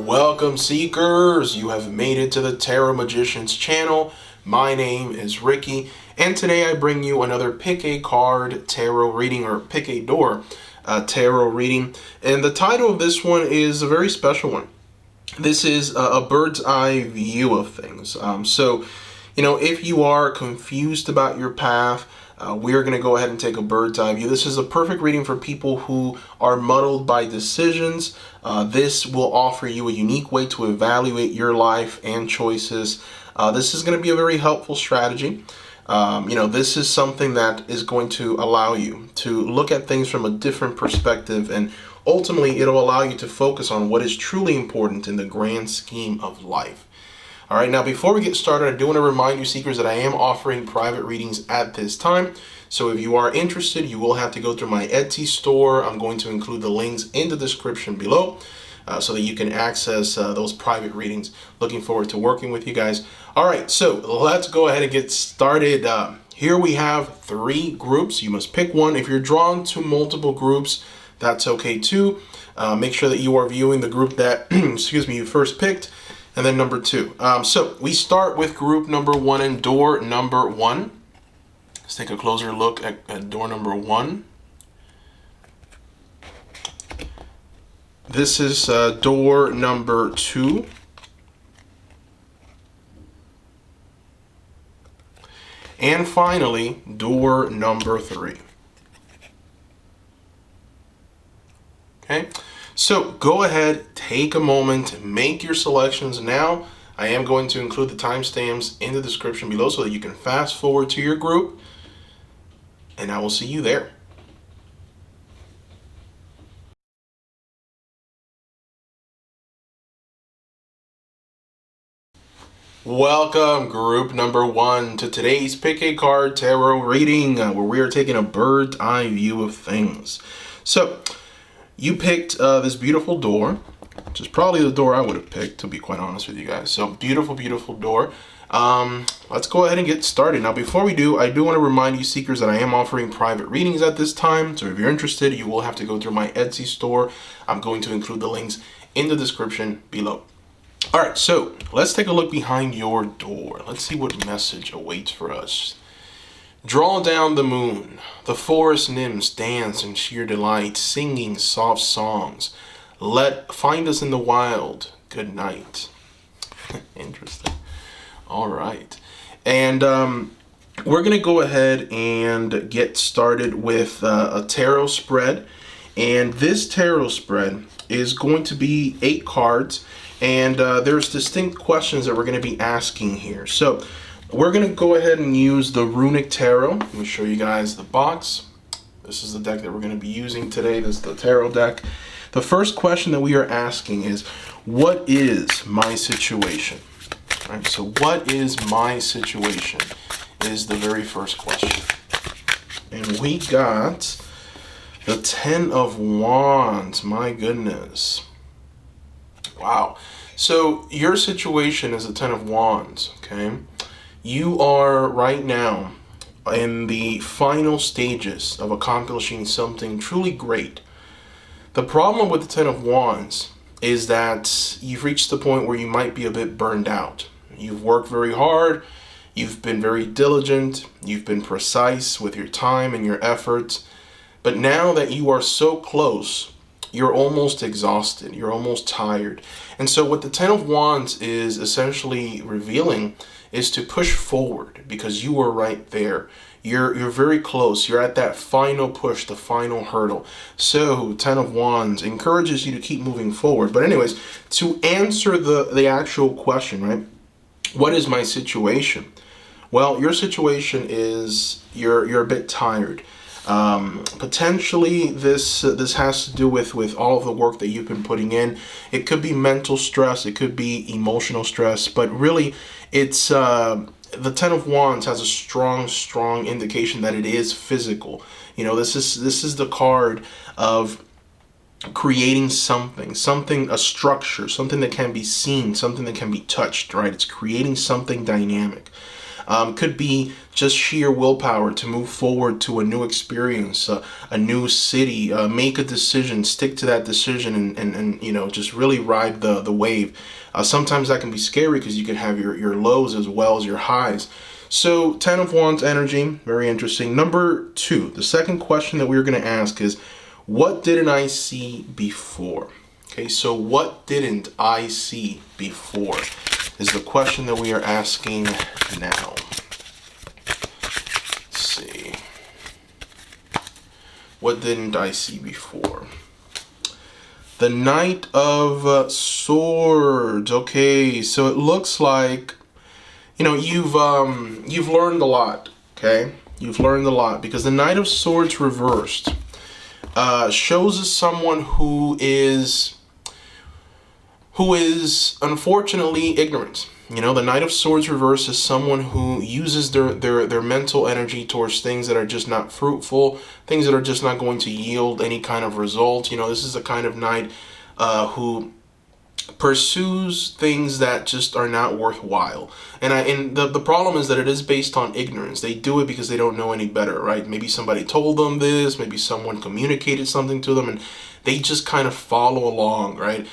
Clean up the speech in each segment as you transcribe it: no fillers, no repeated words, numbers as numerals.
Welcome, seekers. You have made it to the Tarot Magicians channel. My name is Ricky, and today I bring you another pick a card tarot reading, or pick a door tarot reading. And the title of this one is a very special one. This is a bird's eye view of things. If you are confused about your path, we're going to go ahead and take a bird's eye view. This is a perfect reading for people who are muddled by decisions. This will offer you a unique way to evaluate your life and choices. This is going to be a very helpful strategy. This is something that is going to allow you to look at things from a different perspective, and ultimately it'll allow you to focus on what is truly important in the grand scheme of life. All right, now before we get started, I do want to remind you, seekers, that I am offering private readings at this time. So if you are interested, you will have to go through my Etsy store. I'm going to include the links in the description below so that you can access those private readings. Looking forward to working with you guys. All right, so let's go ahead and get started. Here we have 3 groups. You must pick one. If you're drawn to multiple groups, that's okay too. Make sure that you are viewing the group that, you first picked. And then number 2. So we start with group number 1 and door number 1. Let's take a closer look at door number 1. This is door number 2. And finally, door number 3. Okay. So go ahead, take a moment, make your selections now. I am going to include the timestamps in the description below so that you can fast forward to your group, and I will see you there. Welcome, group number 1, to today's Pick a Card Tarot reading, where we are taking a bird's eye view of things. So you picked this beautiful door, which is probably the door I would have picked, to be quite honest with you guys. So beautiful, beautiful door. Let's go ahead and get started. Now, before we do, I do want to remind you, seekers, that I am offering private readings at this time. So if you're interested, you will have to go through my Etsy store. I'm going to include the links in the description below. All right, so let's take a look behind your door. Let's see what message awaits for us. Draw down the moon. The forest nymphs dance in sheer delight, singing soft songs. Find us in the wild. Good night. Interesting. All right. And we're going to go ahead and get started with a tarot spread. And this tarot spread is going to be 8 cards. And there's distinct questions that we're going to be asking here. So we're going to go ahead and use the Runic Tarot. Let me show you guys the box. This is the deck that we're going to be using today. This is the tarot deck. The first question that we are asking is, what is my situation? All right, so what is my situation is the very first question. And we got the 10 of Wands. My goodness. Wow. So your situation is the 10 of Wands, okay? You are right now in the final stages of accomplishing something truly great. The problem with the 10 of Wands is that you've reached the point where you might be a bit burned out. You've worked very hard, you've been very diligent, you've been precise with your time and your efforts, but now that you are so close, you're almost exhausted, you're almost tired. And so what the 10 of Wands is essentially revealing is to push forward, because you are right there. You're very close. You're at that final push, the final hurdle. So 10 of Wands encourages you to keep moving forward. But anyways, to answer the actual question, right? What is my situation? Well, your situation is you're a bit tired. Potentially this has to do with all of the work that you've been putting in. It could be mental stress, it could be emotional stress, but really it's the 10 of Wands has a strong indication that it is physical. This is the card of creating something, a structure, something that can be seen, something that can be touched, right? It's creating something dynamic. Could be just sheer willpower to move forward to a new experience, a new city, make a decision, stick to that decision, and you know, just really ride the wave. Sometimes that can be scary because you can have your lows as well as your highs. So 10 of Wands energy, very interesting. Number 2, the second question that we're going to ask is, what didn't I see before? Okay, so what didn't I see before is the question that we are asking now. Let's see. What didn't I see before? The Knight of Swords. Okay, so it looks like, you know, you've learned a lot. Okay, you've learned a lot, because the Knight of Swords reversed shows us someone who is unfortunately ignorant. You know, the Knight of Swords reverse is someone who uses their mental energy towards things that are just not fruitful, things that are just not going to yield any kind of result. You know, this is the kind of knight who pursues things that just are not worthwhile. And the problem is that it is based on ignorance. They do it because they don't know any better, right? Maybe somebody told them this, maybe someone communicated something to them, and they just kind of follow along, right?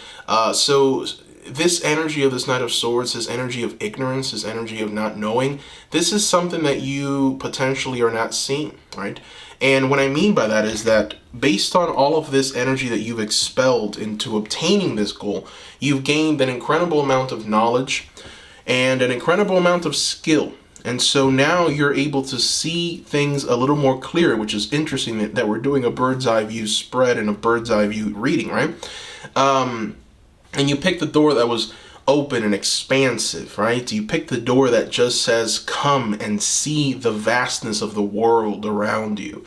So this energy of this Knight of Swords, this energy of ignorance, this energy of not knowing, this is something that you potentially are not seeing, right? And what I mean by that is that based on all of this energy that you've expelled into obtaining this goal, you've gained an incredible amount of knowledge and an incredible amount of skill. And so now you're able to see things a little more clear, which is interesting that we're doing a bird's eye view spread and a bird's eye view reading, right? And you picked the door that was open and expansive, right? You pick the door that just says, come and see the vastness of the world around you.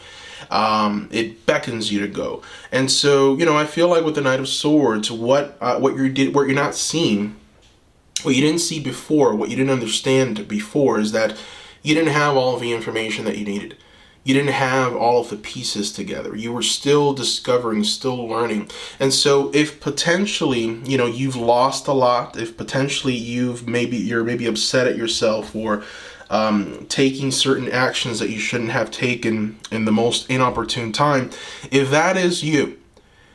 It beckons you to go. And so, you know, I feel like with the Knight of Swords, what you're not seeing, what you didn't see before, what you didn't understand before, is that you didn't have all of the information that you needed. You didn't have all of the pieces together. You were still discovering, still learning. And so if potentially, you know, you've lost a lot, if potentially you're maybe upset at yourself for taking certain actions that you shouldn't have taken in the most inopportune time, if that is you,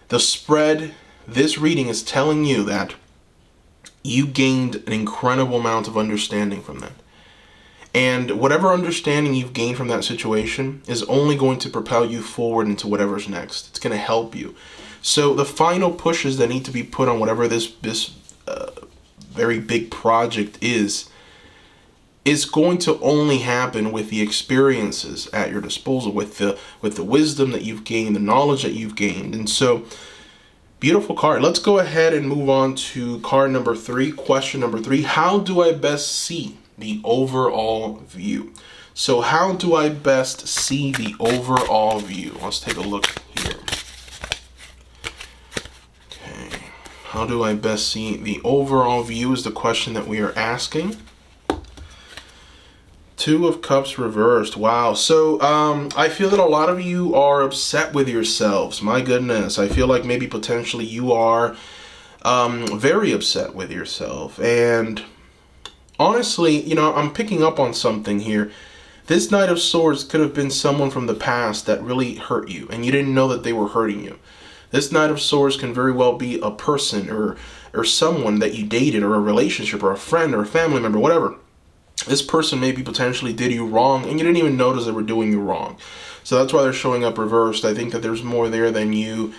the spread, this reading is telling you that you gained an incredible amount of understanding from that. And whatever understanding you've gained from that situation is only going to propel you forward into whatever's next. It's going to help you. So the final pushes that need to be put on whatever this very big project is going to only happen with the experiences at your disposal, with the wisdom that you've gained, the knowledge that you've gained. And so, beautiful card. Let's go ahead and move on to card number 3. Question number 3. How do I best see the overall view? So how do I best see the overall view? Let's take a look here. Okay. How do I best see the overall view is the question that we are asking. 2 of Cups reversed. Wow. So I feel that a lot of you are upset with yourselves. My goodness. I feel like maybe potentially you are very upset with yourself. And honestly, you know, I'm picking up on something here. This Knight of Swords could have been someone from the past that really hurt you, and you didn't know that they were hurting you. This Knight of Swords can very well be a person or someone that you dated, or a relationship, or a friend, or a family member, whatever. This person maybe potentially did you wrong, and you didn't even notice they were doing you wrong. So that's why they're showing up reversed. I think that there's more there than you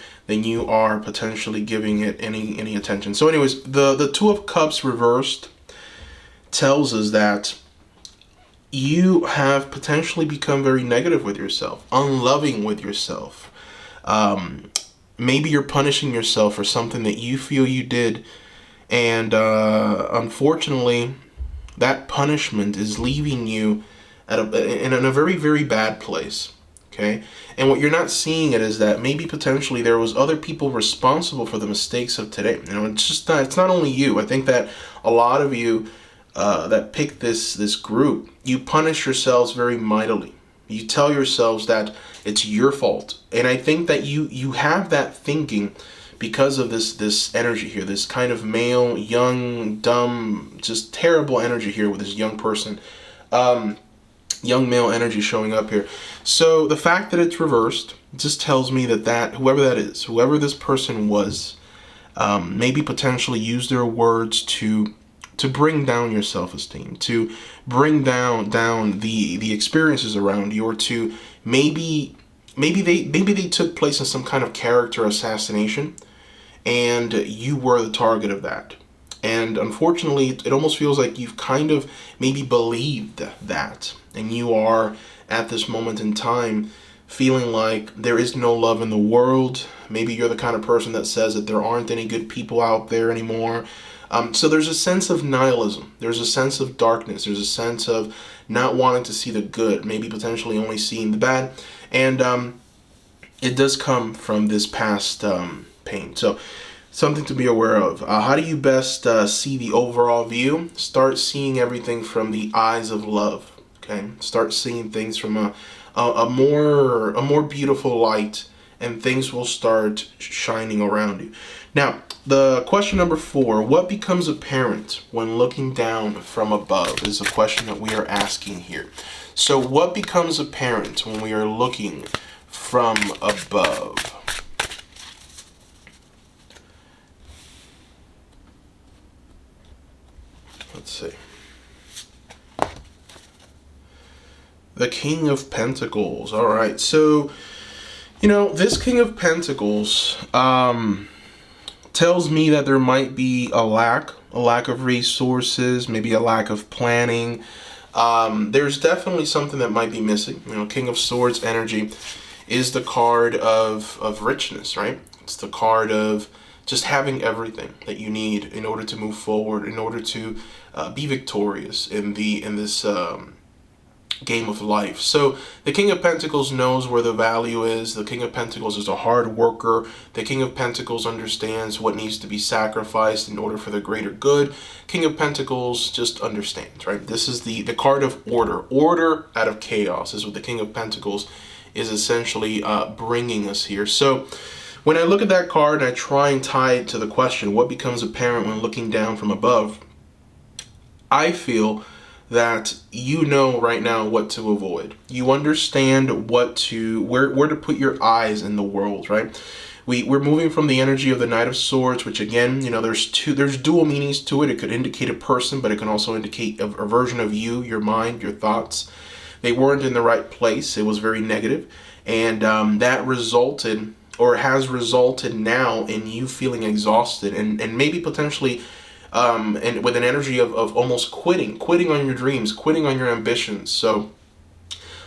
are potentially giving it any attention. So anyways, the 2 of Cups reversed tells us that you have potentially become very negative with yourself, unloving with yourself. Maybe you're punishing yourself for something that you feel you did, and unfortunately, that punishment is leaving you in a very, very bad place. Okay, and what you're not seeing it is that maybe potentially there was other people responsible for the mistakes of today. You know, it's not only you. I think that a lot of you that pick this group, you punish yourselves very mightily. You tell yourselves that it's your fault, and I think that you have that thinking because of this energy here, this kind of male, young, dumb, just terrible energy here with this young person. young male energy showing up here. So the fact that it's reversed just tells me that whoever that is, whoever this person was, maybe potentially use their words to bring down your self-esteem, to bring down the experiences around you, or to maybe they took place in some kind of character assassination, and you were the target of that. And unfortunately, it almost feels like you've kind of maybe believed that, and you are at this moment in time feeling like there is no love in the world. Maybe you're the kind of person that says that there aren't any good people out there anymore. So there's a sense of nihilism. There's a sense of darkness. There's a sense of not wanting to see the good, maybe potentially only seeing the bad. And it does come from this past pain. So something to be aware of. How do you best see the overall view? Start seeing everything from the eyes of love. Okay, start seeing things from a more beautiful light, and things will start shining around you. Now, the question number 4, what becomes apparent when looking down from above, is a question that we are asking here. So what becomes apparent when we are looking from above? Let's see. The King of Pentacles. All right. So, this King of Pentacles tells me that there might be a lack of resources, maybe a lack of planning. There's definitely something that might be missing. King of Swords energy is the card of richness, right? It's the card of just having everything that you need in order to move forward, in order to be victorious in this game of life. So the King of Pentacles knows where the value is. The King of Pentacles is a hard worker. The King of Pentacles understands what needs to be sacrificed in order for the greater good. King of Pentacles just understands, right? This is the card of order. Order out of chaos is what the King of Pentacles is essentially bringing us here. So when I look at that card and I try and tie it to the question, what becomes apparent when looking down from above, I feel that right now what to avoid. You understand where to put your eyes in the world, right? We're moving from the energy of the Knight of Swords, which again, there's dual meanings to it. It could indicate a person, but it can also indicate a version of you, your mind, your thoughts. They weren't in the right place. It was very negative, and that resulted, or has resulted now, in you feeling exhausted and maybe potentially and with an energy of almost quitting on your dreams, quitting on your ambitions. So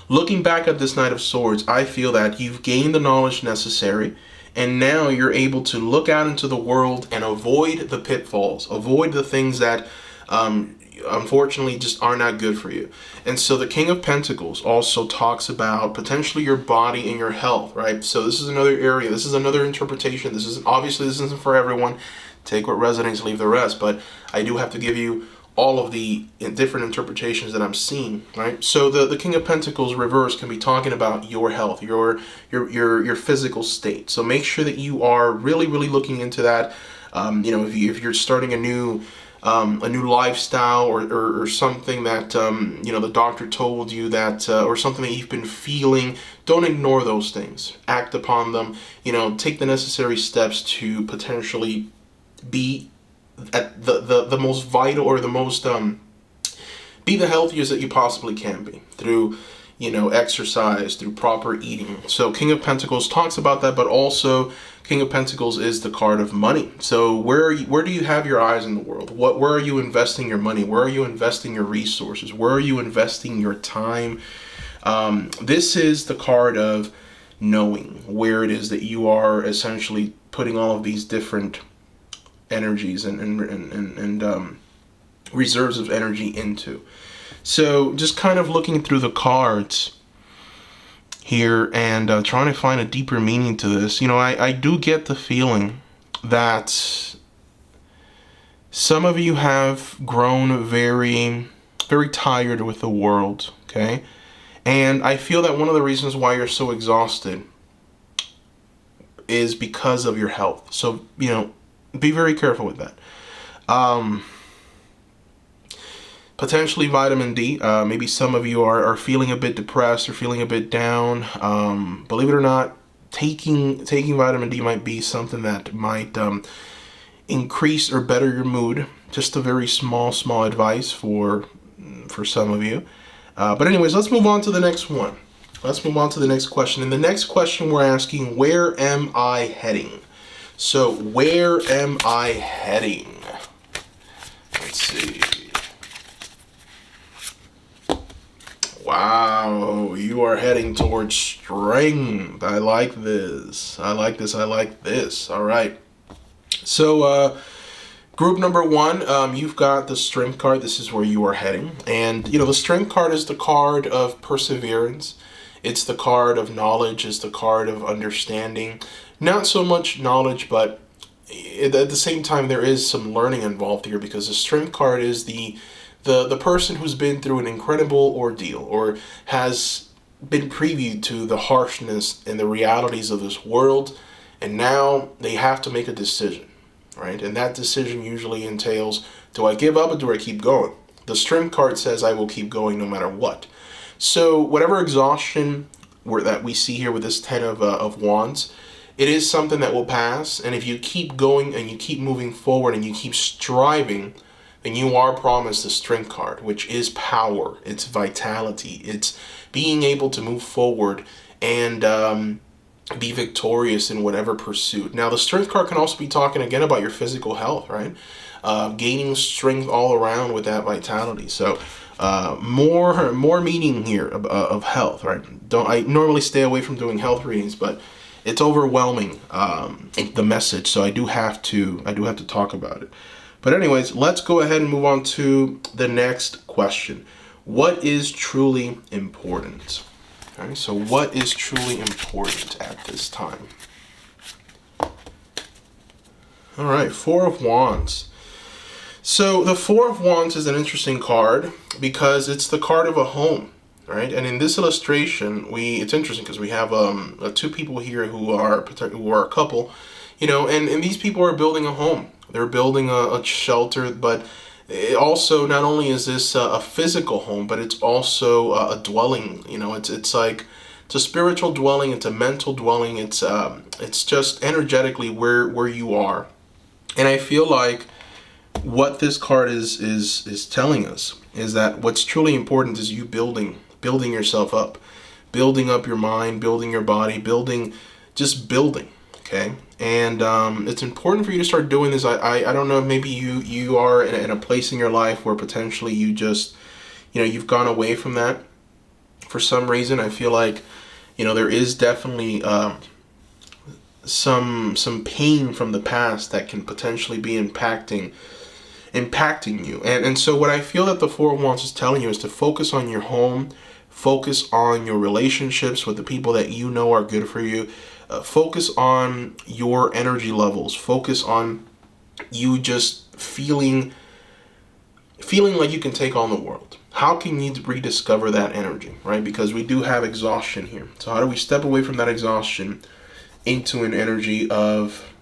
looking back at this Knight of Swords, I feel that you've gained the knowledge necessary, and now you're able to look out into the world and avoid the pitfalls, avoid the things that unfortunately just are not good for you. And so the King of Pentacles also talks about potentially your body and your health, right? So this is another area, this is another interpretation. This isn't for everyone. Take what resonates, leave the rest. But I do have to give you all of the different interpretations that I'm seeing, right? So the King of Pentacles reverse can be talking about your health, your physical state. So make sure that you are really looking into that. If you're starting a new lifestyle or something that the doctor told you that or something that you've been feeling, don't ignore those things. Act upon them. Take the necessary steps to potentially be at the most vital, or the most be the healthiest that you possibly can be through exercise, through proper eating. So King of Pentacles talks about that, but also King of Pentacles is the card of money. So where do you have your eyes in the world? Where are you investing your money? Where are you investing your resources? Where are you investing your time? This is the card of knowing where it is that you are essentially putting all of these different energies and reserves of energy into. So just kind of looking through the cards here and trying to find a deeper meaning to this. I do get the feeling that some of you have grown very, very tired with the world, okay? And I feel that one of the reasons why you're so exhausted is because of your health. So, be very careful with that. potentially vitamin D. Maybe some of you are feeling a bit depressed or feeling a bit down. Believe it or not, taking vitamin D might be something that might increase or better your mood. Just a very small advice for some of you. But anyways, let's move on to the next one. Let's move on to the next question. In the next question, we're asking, where am I heading? So, where am I heading? Let's see. Wow, you are heading towards strength. I like this. I like this. I like this. All right. So, group number one, you've got the strength card. This is where you are heading. And, you know, the strength card is the card of perseverance. It's the card of knowledge. It's the card of understanding. Not so much knowledge, but at the same time, there is some learning involved here, because the strength card is the person who's been through an incredible ordeal or has been previewed to the harshness and the realities of this world, and now they have to make a decision, right? And that decision usually entails, do I give up or do I keep going? The strength card says I will keep going no matter what. So whatever exhaustion that we see here with this Ten of Wands, it is something that will pass. And if you keep going and you keep moving forward and you keep striving, then you are promised the strength card, which is power, it's vitality, it's being able to move forward and be victorious in whatever pursuit. Now, the strength card can also be talking again about your physical health, right? Gaining strength all around with that vitality. So more meaning here of health, right? I normally stay away from doing health readings, but it's overwhelming, the message. So I do have to talk about it. But anyways, let's go ahead and move on to the next question. What is truly important? All right, so what is truly important at this time? All right, Four of Wands. So the Four of Wands is an interesting card because it's the card of a home, right? And in this illustration, it's interesting because we have two people here who are a couple, you know, and these people are building a home. They're building a shelter, but also not only is this a physical home, but it's also a dwelling. You know, it's a spiritual dwelling. It's a mental dwelling. It's just energetically where you are. And I feel like what this card is telling us is that what's truly important is you building yourself up, building up your mind, building your body, building. Okay. And it's important for you to start doing this. I don't know, maybe you are in a place in your life where potentially you just, you know, you've gone away from that for some reason. I feel like, you know, there is definitely some pain from the past that can potentially be impacting you. And so what I feel that the Four of Wands is telling you is to focus on your home, focus on your relationships with the people that you know are good for you. Focus on your energy levels. Focus on you just feeling like you can take on the world. How can you rediscover that energy, right? Because we do have exhaustion here. So how do we step away from that exhaustion into an energy of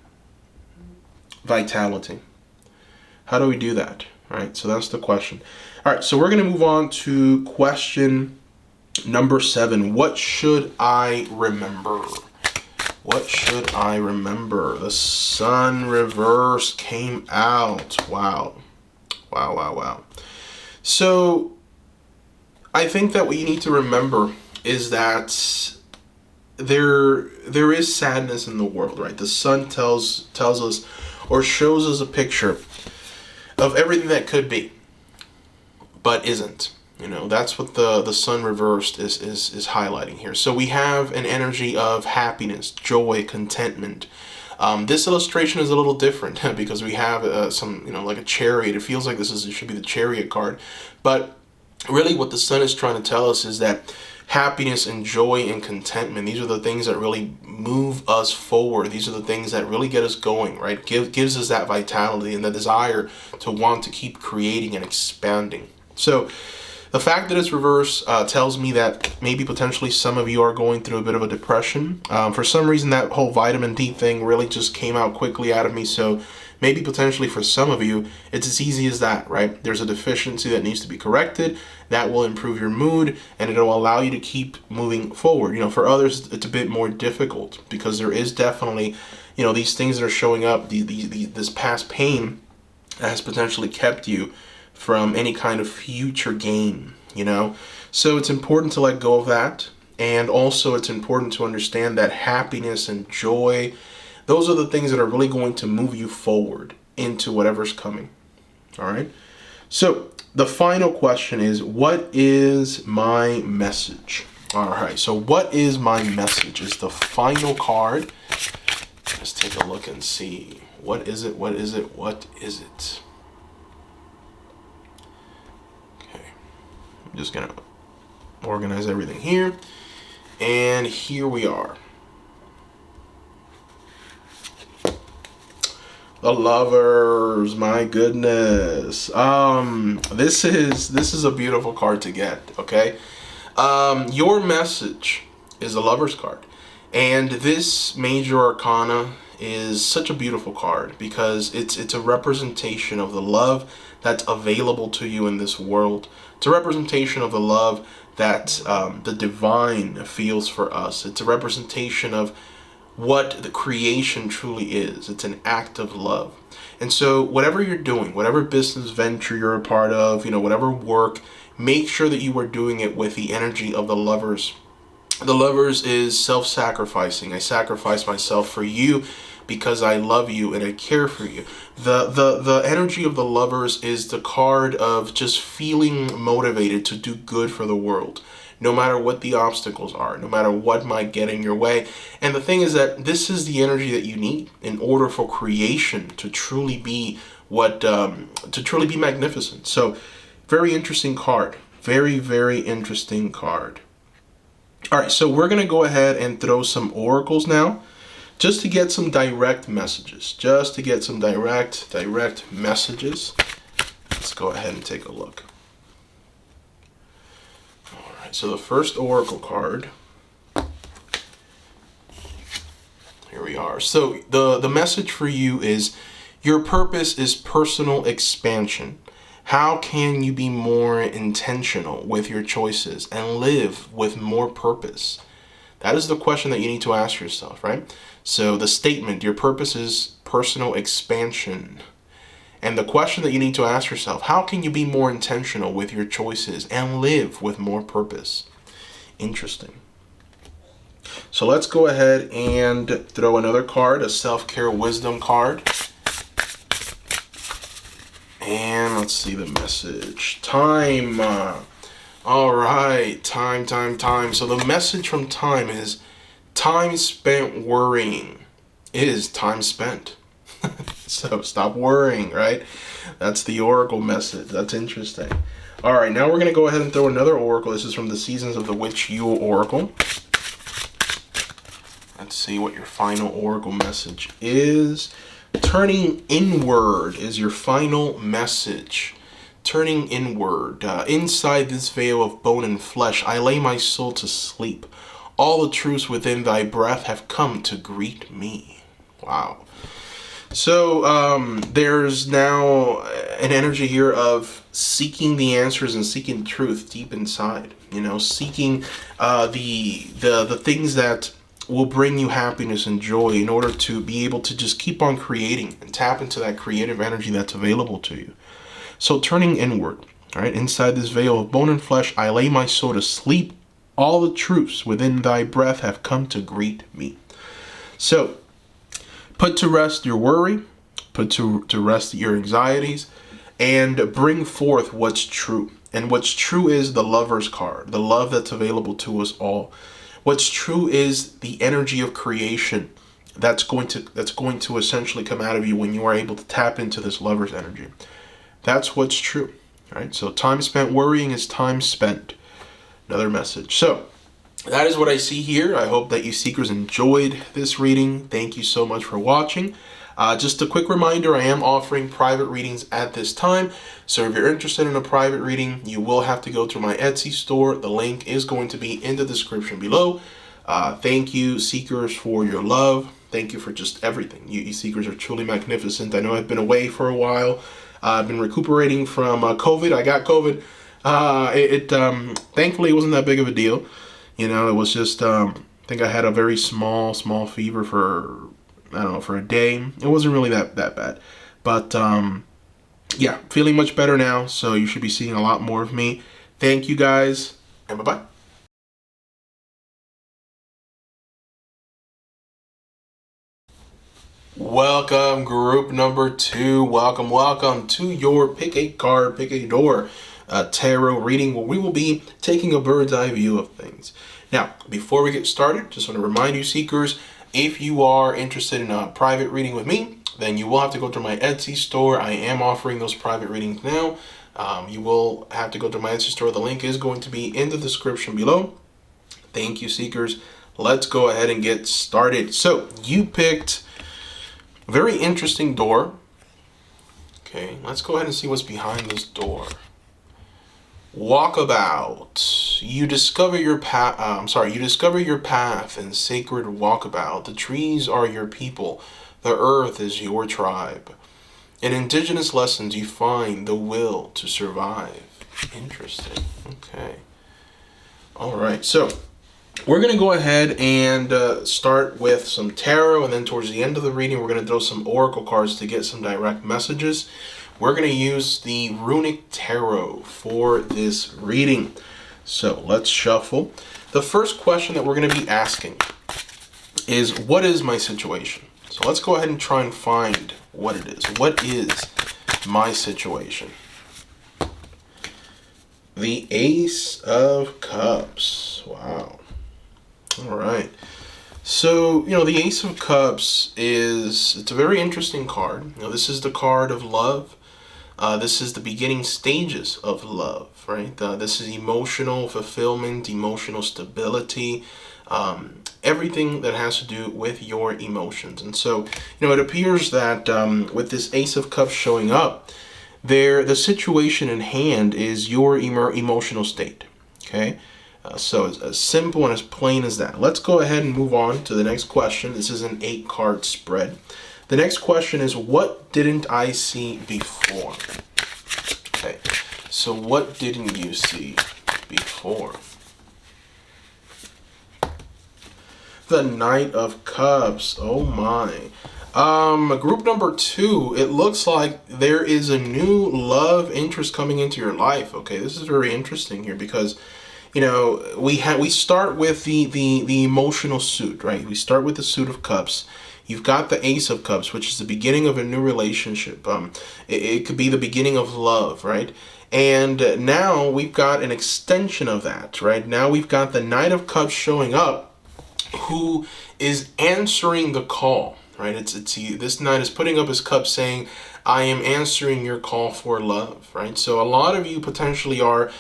vitality? How do we do that, right? So that's the question. All right, so we're going to move on to question number 7. What should I remember? What should I remember? The Sun reverse came out. Wow. So I think that what you need to remember is that there is sadness in the world, right? The Sun tells us or shows us a picture of everything that could be, but isn't. You know, that's what the Sun reversed is highlighting here. So we have an energy of happiness, joy, contentment. This illustration is a little different because we have some, you know, like a chariot. It feels like it should be the Chariot card. But really what the Sun is trying to tell us is that happiness and joy and contentment, these are the things that really move us forward. These are the things that really get us going, right? Gives us that vitality and the desire to want to keep creating and expanding. So The fact that it's reversed tells me that maybe potentially some of you are going through a bit of a depression. For some reason, that whole vitamin D thing really just came out quickly out of me. So maybe potentially for some of you, it's as easy as that, right? There's a deficiency that needs to be corrected. That will improve your mood and it'll allow you to keep moving forward. You know, for others, it's a bit more difficult because there is definitely, you know, these things that are showing up, this past pain that has potentially kept you from any kind of future gain, you know? So it's important to let go of that. And also it's important to understand that happiness and joy, those are the things that are really going to move you forward into whatever's coming. All right. So the final question is, what is my message? All right. So what is my message is the final card. Let's take a look and see. What is it? What is it? What is it? Okay. I'm just going to organize everything here. And here we are. The Lovers, my goodness. This is a beautiful card to get, okay? Your message is the Lovers card. And this major arcana is such a beautiful card because it's a representation of the love that's available to you in this world. It's a representation of the love that the divine feels for us. It's a representation of what the creation truly is. It's an act of love. And so whatever you're doing, whatever business venture you're a part of, you know, whatever work, make sure that you are doing it with the energy of the Lovers. The Lovers is self-sacrificing. I sacrifice myself for you because I love you and I care for you. The energy of the Lovers is the card of just feeling motivated to do good for the world, no matter what the obstacles are, no matter what might get in your way. And the thing is that this is the energy that you need in order for creation to truly be magnificent. So very interesting card. Very, very interesting card. All right, so we're going to go ahead and throw some oracles now, just to get some direct messages. Just to get some direct messages. Let's go ahead and take a look. So the first oracle card, here we are. So the message for you is, your purpose is personal expansion. How can you be more intentional with your choices and live with more purpose? That is the question that you need to ask yourself, right? So the statement, your purpose is personal expansion. And the question that you need to ask yourself, how can you be more intentional with your choices and live with more purpose? Interesting. So let's go ahead and throw another card, a self-care wisdom card. And let's see the message. Time. All right. Time. So the message from time is, time spent worrying is time spent. So stop worrying, right? That's the oracle message. That's interesting. All right, now we're going to go ahead and throw another oracle. This is from the Seasons of the Witch Yule Oracle. Let's see what your final oracle message is. Turning inward is your final message. Turning inward. Inside this veil of bone and flesh, I lay my soul to sleep. All the truths within thy breath have come to greet me. Wow. So there's now an energy here of seeking the answers and seeking truth deep inside. You know, seeking the things that will bring you happiness and joy in order to be able to just keep on creating and tap into that creative energy that's available to you. So turning inward, all right, inside this veil of bone and flesh, I lay my soul to sleep. All the truths within thy breath have come to greet me. So put to rest your worry, put to rest your anxieties, and bring forth what's true. And what's true is the Lover's card, the love that's available to us all. What's true is the energy of creation that's going to essentially come out of you when you are able to tap into this Lover's energy. That's what's true, right? So time spent worrying is time spent. Another message. So that is what I see here. I hope that you seekers enjoyed this reading. Thank you so much for watching. Just a quick reminder, I am offering private readings at this time. So if you're interested in a private reading, you will have to go to my Etsy store. The link is going to be in the description below. Thank you, seekers, for your love. Thank you for just everything. You seekers are truly magnificent. I know I've been away for a while. I've been recuperating from COVID. I got COVID. Thankfully, it wasn't that big of a deal. You know, it was just, I think I had a very small fever for, I don't know, for a day. It wasn't really that bad. But, yeah, feeling much better now. So you should be seeing a lot more of me. Thank you guys, and bye-bye. Welcome, group number 2. Welcome to your Pick a Card, Pick a Door tarot reading, where we will be taking a bird's eye view of things. Now, before we get started, just want to remind you, seekers, if you are interested in a private reading with me, then you will have to go to my Etsy store. I am offering those private readings now. You will have to go to my Etsy store. The link is going to be in the description below. Thank you, seekers. Let's go ahead and get started. So, you picked a very interesting door. Okay, let's go ahead and see what's behind this door. Walkabout. You discover your path. You discover your path in sacred walkabout. The trees are your people. The earth is your tribe. In indigenous lessons, you find the will to survive. Interesting. Okay. All right. So we're going to go ahead and start with some tarot, and then towards the end of the reading, we're going to throw some oracle cards to get some direct messages. We're going to use the runic tarot for this reading. So let's shuffle. The first question that we're going to be asking is, what is my situation? So let's go ahead and try and find what it is. What is my situation? The Ace of Cups. Wow. All right. So, the Ace of Cups it's a very interesting card. This is the card of love. This is the beginning stages of love, right? This is emotional fulfillment, emotional stability, everything that has to do with your emotions. And so, it appears that with this Ace of Cups showing up, the situation in hand is your emotional state, okay? So it's as simple and as plain as that. Let's go ahead and move on to the next question. This is an 8-card spread. The next question is, what didn't I see before? Okay, so what didn't you see before? The Knight of Cups. Oh my. Group number 2, it looks like there is a new love interest coming into your life. Okay, this is very interesting here because we start with the emotional suit, right? We start with the Suit of Cups. You've got the Ace of Cups, which is the beginning of a new relationship. It could be the beginning of love, right? And now we've got an extension of that, right? Now we've got the Knight of Cups showing up, who is answering the call, right? This knight is putting up his cup saying, I am answering your call for love, right? So a lot of you potentially are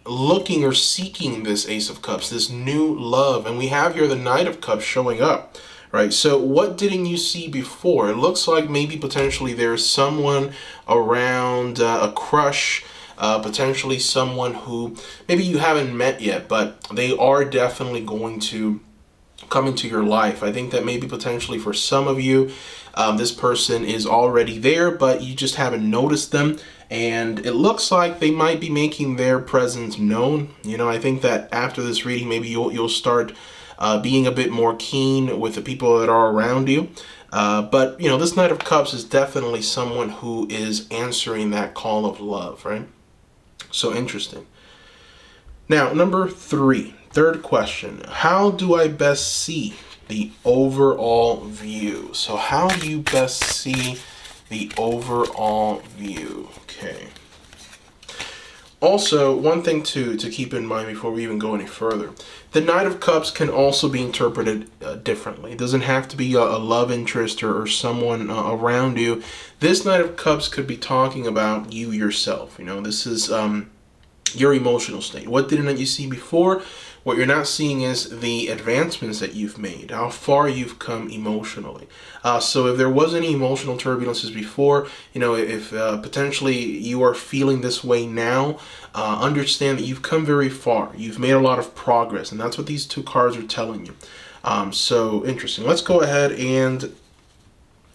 looking or seeking this Ace of Cups, this new love. And we have here the Knight of Cups showing up, right? So what didn't you see before? It looks like maybe potentially there's someone around, a crush, potentially someone who maybe you haven't met yet, but they are definitely going to come into your life. I think that maybe potentially for some of you, this person is already there, but you just haven't noticed them. And it looks like they might be making their presence known. I think that after this reading, maybe you'll start being a bit more keen with the people that are around you. But this Knight of Cups is definitely someone who is answering that call of love, right? So interesting. Now, number 3, third question. How do I best see the overall view? So how do you best see the overall view? Okay. Also, one thing to keep in mind before we even go any further, the Knight of Cups can also be interpreted differently. It doesn't have to be a love interest or someone around you. This Knight of Cups could be talking about you yourself. This is your emotional state. What didn't you see before? What you're not seeing is the advancements that you've made, how far you've come emotionally. So if there was any emotional turbulences before, if potentially you are feeling this way now, understand that you've come very far. You've made a lot of progress, and that's what these two cards are telling you. So interesting. Let's go ahead and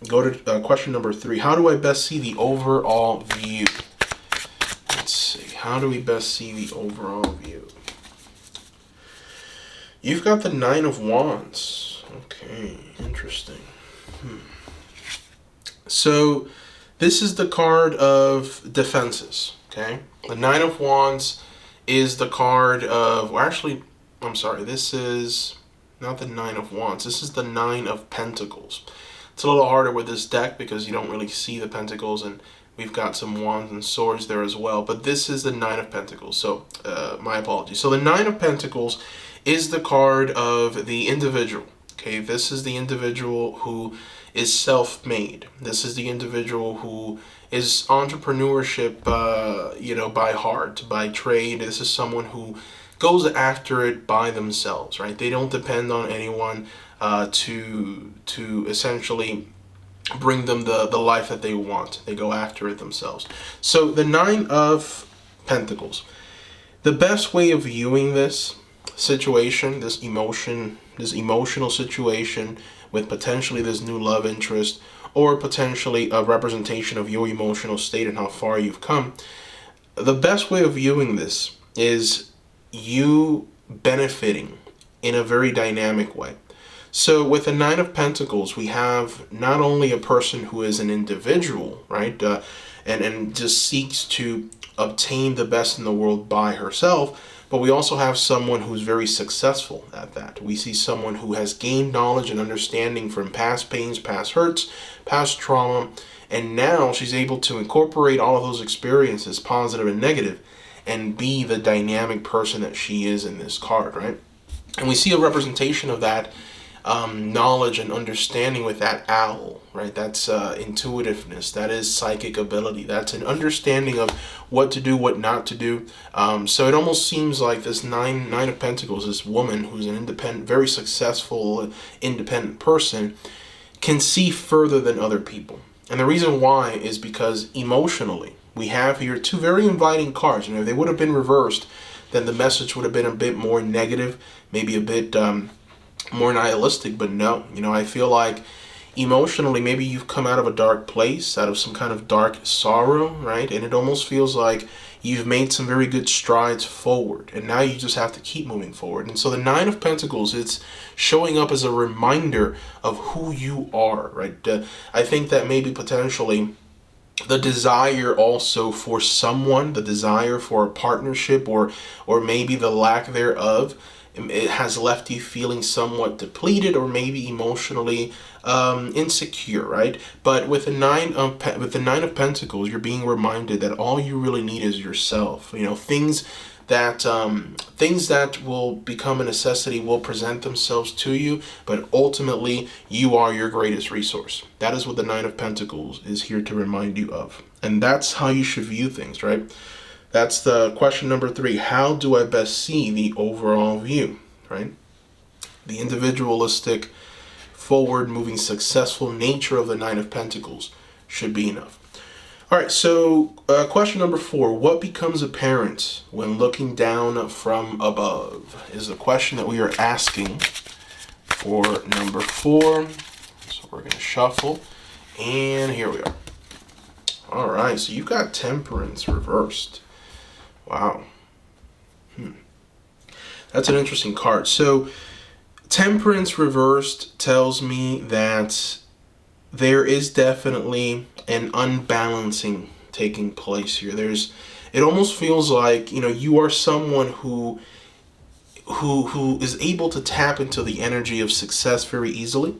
go to question number 3. How do I best see the overall view? Let's see. How do we best see the overall view? You've got the 9 of Wands. Okay, interesting. So this is the card of defenses, okay? The 9 of Wands is the card of, well, actually, I'm sorry, this is not the 9 of Wands. This is the 9 of Pentacles. It's a little harder with this deck because you don't really see the Pentacles, and we've got some Wands and Swords there as well. But this is the 9 of Pentacles, so my apologies. So the 9 of Pentacles is the card of the individual. Okay, this is the individual who is self-made. This is the individual who is entrepreneurship, by heart, by trade. This is someone who goes after it by themselves, right? They don't depend on anyone to essentially bring them the life that they want. They go after it themselves. So the 9 of Pentacles. The best way of viewing this situation, this emotional situation with potentially this new love interest, or potentially a representation of your emotional state and how far you've come, the best way of viewing this is you benefiting in a very dynamic way. So with the 9 of Pentacles, we have not only a person who is an individual, right, and just seeks to obtain the best in the world by herself, but we also have someone who's very successful at that. We see someone who has gained knowledge and understanding from past pains, past hurts, past trauma, and now she's able to incorporate all of those experiences, positive and negative, and be the dynamic person that she is in this card, right? And we see a representation of that knowledge and understanding with that owl, right? That's intuitiveness. That is psychic ability. That's an understanding of what to do, what not to do. So it almost seems like this nine of Pentacles, this woman who's an independent, very successful, independent person, can see further than other people. And the reason why is because emotionally, we have here two very inviting cards. If they would have been reversed, then the message would have been a bit more negative, maybe a bit more nihilistic. But no, I feel like emotionally, maybe you've come out of a dark place, out of some kind of dark sorrow, right? And it almost feels like you've made some very good strides forward, and now you just have to keep moving forward. And so the 9 of Pentacles, it's showing up as a reminder of who you are, right? I think that maybe potentially the desire also for someone, the desire for a partnership, or maybe the lack thereof, it has left you feeling somewhat depleted or maybe emotionally insecure, right? But with the 9 of Pentacles, you're being reminded that all you really need is yourself. Things that will become a necessity will present themselves to you, but ultimately you are your greatest resource. That is what the 9 of Pentacles is here to remind you of. And that's how you should view things, right? That's the question number 3. How do I best see the overall view, right? The individualistic, forward-moving, successful nature of the 9 of Pentacles should be enough. All right, so question number 4. What becomes apparent when looking down from above is the question that we are asking for number 4. So we're going to shuffle, and here we are. All right, so you've got Temperance reversed. Wow. That's an interesting card. So Temperance reversed tells me that there is definitely an unbalancing taking place here. It almost feels like, you are someone who is able to tap into the energy of success very easily,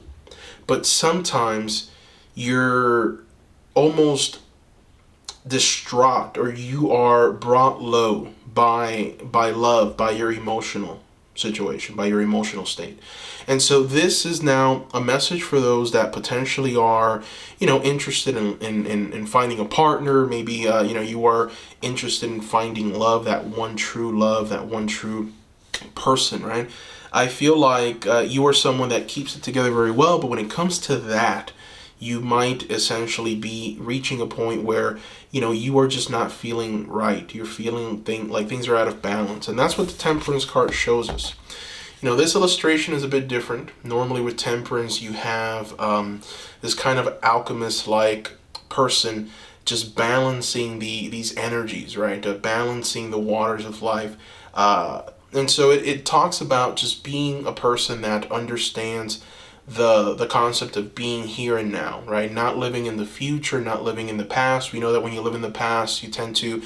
but sometimes you're almost distraught, or you are brought low by love, by your emotional situation, by your emotional state. And so this is now a message for those that potentially are, interested in finding a partner. Maybe, you are interested in finding love, that one true love, that one true person, right? I feel like you are someone that keeps it together very well, but when it comes to that, you might essentially be reaching a point where, you know, you are just not feeling right. You're feeling like things are out of balance. And that's what the Temperance card shows us. You know, this illustration is a bit different. Normally with Temperance, you have this kind of alchemist-like person just balancing these energies, right? Balancing the waters of life. And so it talks about just being a person that understands the concept of being here and now, right? Not living in the future, not living in the past. We know that when you live in the past, you tend to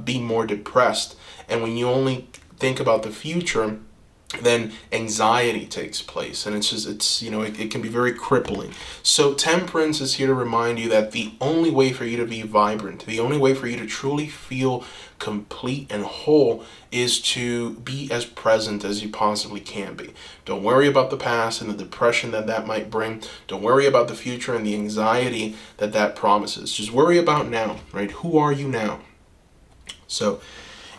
be more depressed. And when you only think about the future, then anxiety takes place, and it's you know, it can be very crippling. So Temperance is here to remind you that the only way for you to be vibrant, the only way for you to truly feel complete and whole, is to be as present as you possibly can be. Don't worry about the past and the depression that might bring. Don't worry about the future and the anxiety that promises. Just worry about now, right? Who are you now? So,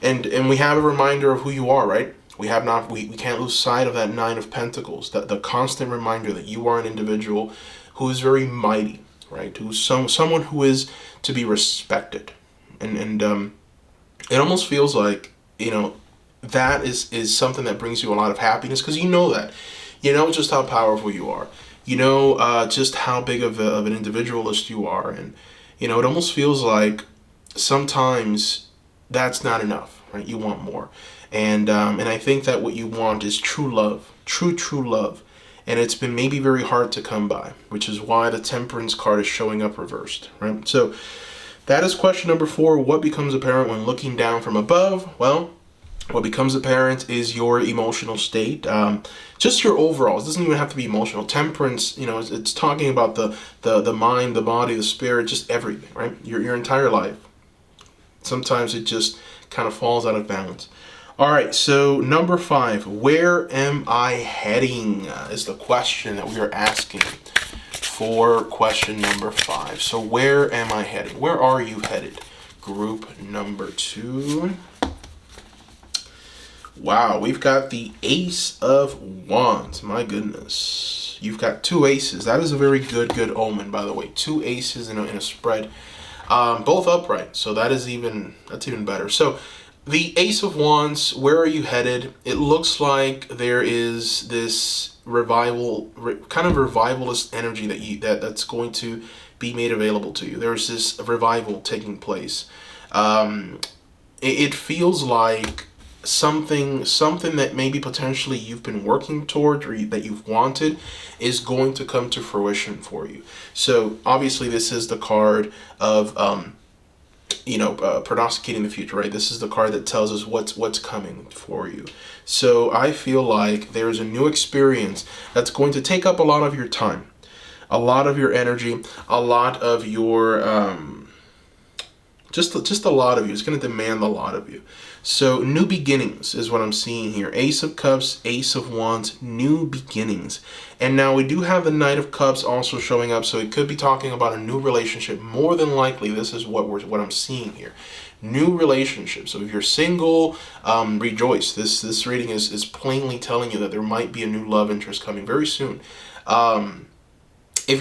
and we have a reminder of who you are, right? We can't lose sight of that Nine of Pentacles, the constant reminder that you are an individual who is very mighty, right? Who's someone who is to be respected. And it almost feels like, you know, that is something that brings you a lot of happiness, because you know that. You know just how powerful you are. You know just how big of an individualist you are. And, you know, it almost feels like sometimes that's not enough, right? You want more. And I think that what you want is true love, true love. And it's been maybe very hard to come by, which is why the Temperance card is showing up reversed, right? So that is question number 4. What becomes apparent when looking down from above? Well, what becomes apparent is your emotional state, just your overall. It doesn't even have to be emotional. Temperance, you know, it's talking about the mind, the body, the spirit, just everything, right? Your entire life. Sometimes it just kind of falls out of balance. All right, so number 5, where am I heading is the question that we are asking for question number 5. So where am I heading? Where are you headed? Group number 2. Wow, we've got the Ace of Wands. My goodness. You've got 2 aces. That is a very good omen, by the way. 2 aces in a spread. Both upright, so that's even better. So the Ace of Wands, where are you headed? It looks like there is this kind of revivalist energy that's going to be made available to you. There's this revival taking place. It feels like something that maybe potentially you've been working toward, or that you've wanted, is going to come to fruition for you. So obviously this is the card of prognosticating the future, right? This is the card that tells us what's coming for you. So I feel like there's a new experience that's going to take up a lot of your time, a lot of your energy, a lot of your just a lot of you. It's going to demand a lot of you. So new beginnings is what I'm seeing here. Ace of Cups, Ace of Wands, new beginnings. And now we do have the Knight of Cups also showing up, so it could be talking about a new relationship. More than likely, this is what I'm seeing here. New relationship. So if you're single, rejoice. This reading is plainly telling you that there might be a new love interest coming very soon. If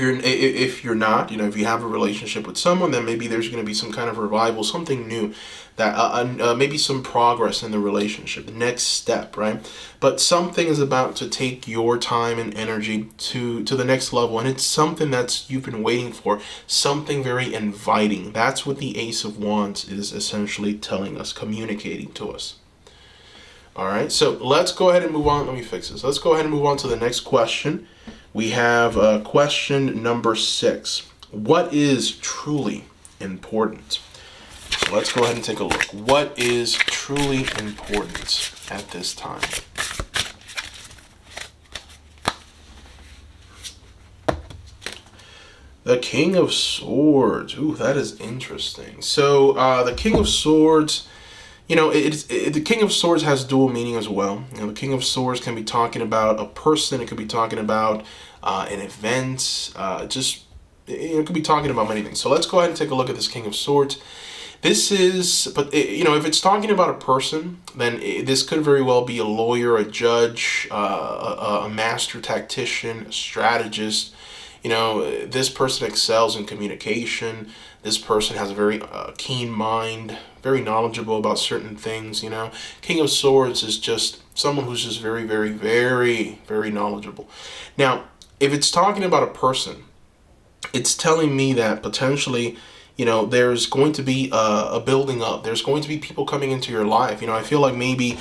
you're not, if you have a relationship with someone, then maybe there's going to be some kind of revival, something new, that maybe some progress in the relationship, the next step, right? But something is about to take your time and energy to the next level, and it's something you've been waiting for, something very inviting. That's what the Ace of Wands is essentially telling us, communicating to us. All right, so let's go ahead and move on. Let me fix this. Let's go ahead and move on to the next question. We have question number 6. What is truly important? So let's go ahead and take a look. What is truly important at this time? The King of Swords. Ooh, that is interesting. So the King of Swords, the King of Swords has dual meaning as well. The King of Swords can be talking about a person. It could be talking about an event. It could be talking about many things. So let's go ahead and take a look at this King of Swords. This is, but you know, if it's talking about a person, then this could very well be a lawyer, a judge, a master tactician, a strategist. You know, this person excels in communication. This person has a very keen mind, very knowledgeable about certain things. You know, King of Swords is just someone who's just very, very, very, very knowledgeable. Now, if it's talking about a person, it's telling me that potentially, you know, there's going to be a building up. There's going to be people coming into your life. You know, I feel like maybe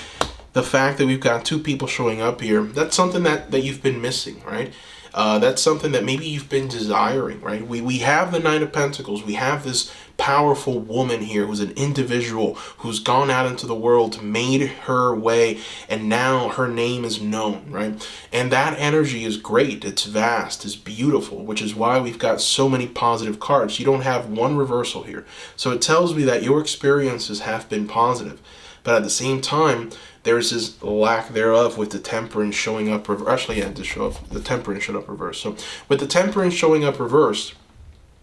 the fact that we've got two people showing up here, that's something that you've been missing, right? That's something that maybe you've been desiring, right? We have the Knight of Pentacles. We have this powerful woman here who's an individual who's gone out into the world, made her way, and now her name is known, right? And that energy is great. It's vast. It's beautiful, which is why we've got so many positive cards. You don't have one reversal here. So it tells me that your experiences have been positive. But at the same time, there's this lack thereof with the Temperance showing up reverse. Actually, yeah, to show up the Temperance showed up reverse. So with the Temperance showing up reverse,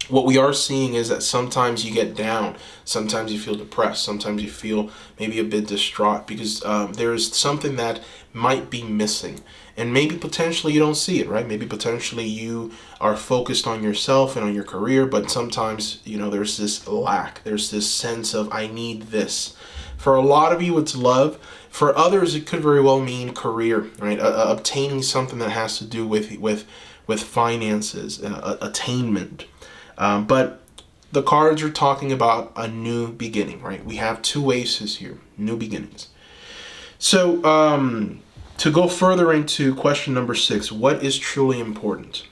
what we are seeing is that sometimes you get down, sometimes you feel depressed, sometimes you feel maybe a bit distraught because there is something that might be missing. And maybe potentially you don't see it, right? Maybe potentially you are focused on yourself and on your career, but sometimes, you know, there's this lack. There's this sense of, I need this. For a lot of you, it's love. For others, it could very well mean career, right? Obtaining something that has to do with finances, attainment. But the cards are talking about a new beginning, right? We have two aces here, new beginnings. So to go further into question number 6, what is truly important?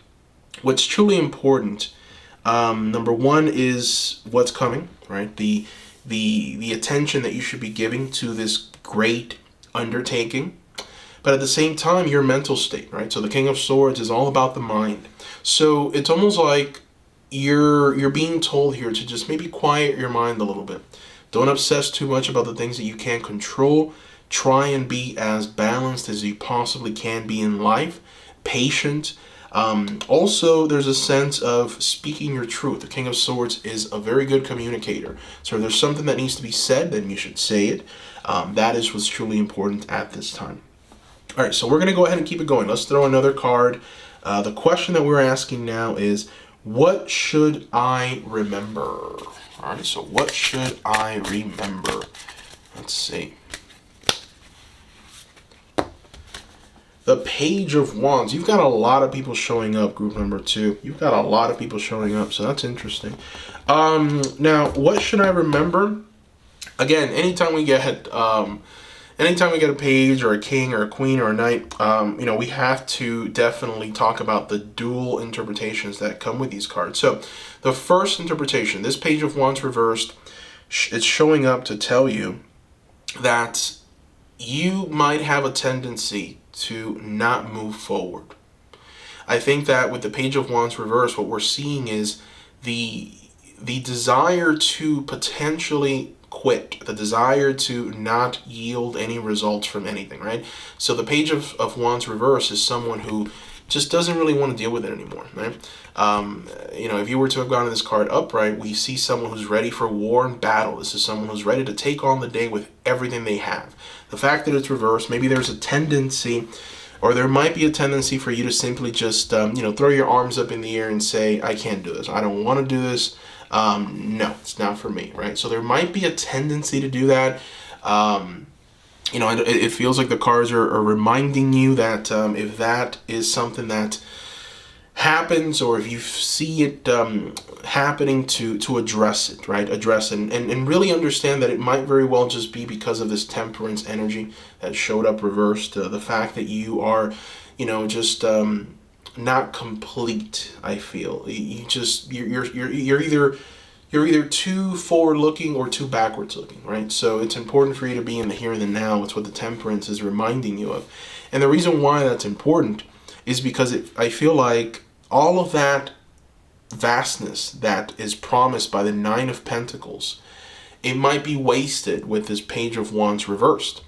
What's truly important, number one, is what's coming, right? The attention that you should be giving to this great undertaking, but at the same time, your mental state, right? So the King of Swords is all about the mind. So it's almost like you're being told here to just maybe quiet your mind a little bit. Don't obsess too much about the things that you can't control. Try and be as balanced as you possibly can be in life. Patient. Also, there's a sense of speaking your truth. The King of Swords is a very good communicator. So if there's something that needs to be said, then you should say it. That is what's truly important at this time. All right, so we're going to go ahead and keep it going. Let's throw another card. The question that we're asking now is, what should I remember? All right, so what should I remember? Let's see. The Page of Wands. You've got a lot of people showing up, group number 2. You've got a lot of people showing up, so that's interesting. Now, what should I remember? Again, anytime we get a page or a king or a queen or a knight, you know, we have to definitely talk about the dual interpretations that come with these cards. So the first interpretation, this Page of Wands reversed, it's showing up to tell you that you might have a tendency to not move forward. I think that with the Page of Wands reversed, what we're seeing is the desire to potentially quit, the desire to not yield any results from anything, right? So the Page of Wands reverse is someone who just doesn't really want to deal with it anymore, right? You know, if you were to have gotten this card upright, we see someone who's ready for war and battle. This is someone who's ready to take on the day with everything they have. The fact that it's reversed, maybe there's a tendency, or there might be a tendency for you to simply just, you know, throw your arms up in the air and say, I can't do this. I don't want to do this. No, it's not for me, right? So there might be a tendency to do that. You know, it feels like the cards are reminding you that if that is something that happens, or if you see it happening, to address it, right? Address it and really understand that it might very well just be because of this Temperance energy that showed up reversed. The fact that you are, you know, just not complete. I feel you're either too forward looking or too backwards looking, right? So it's important for you to be in the here and the now. It's what the Temperance is reminding you of. And the reason why that's important is because I feel like all of that vastness that is promised by the Nine of Pentacles, it might be wasted with this Page of Wands reversed.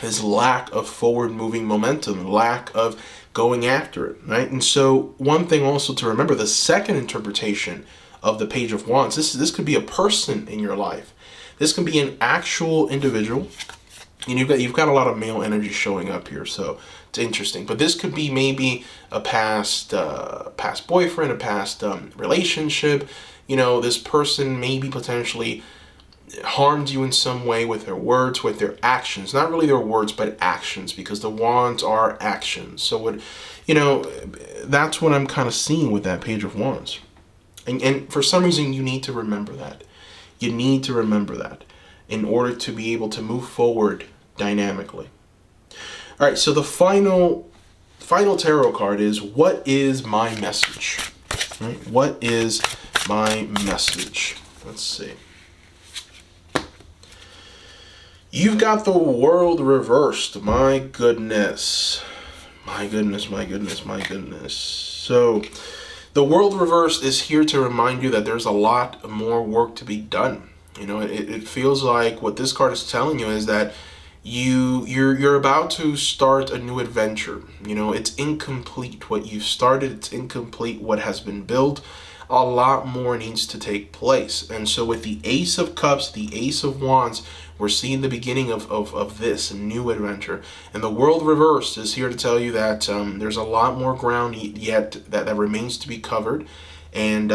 This lack of forward moving momentum, lack of going after it, right? And so one thing also to remember, the second interpretation of the Page of Wands, this could be a person in your life This can be an actual individual. And you've got a lot of male energy showing up here, so it's interesting. But this could be maybe a past boyfriend, a past relationship. You know, this person maybe potentially harmed you in some way with their words, with their actions. Not really their words, but actions, because the wands are actions. So what, you know, that's what I'm kind of seeing with that Page of Wands. And for some reason, you need to remember that. You need to remember that in order to be able to move forward dynamically. All right, so the final tarot card is, what is my message? Right? What is my message? Let's see. You've got the World reversed. My goodness. My goodness, my goodness, my goodness. So the World reversed is here to remind you that there's a lot more work to be done. You know, it feels like what this card is telling you is that you're about to start a new adventure. You know, it's incomplete what you've started. It's incomplete what has been built. A lot more needs to take place. And so with the Ace of Cups, the Ace of Wands, we're seeing the beginning of this new adventure. And the World reversed is here to tell you that there's a lot more ground yet that remains to be covered. And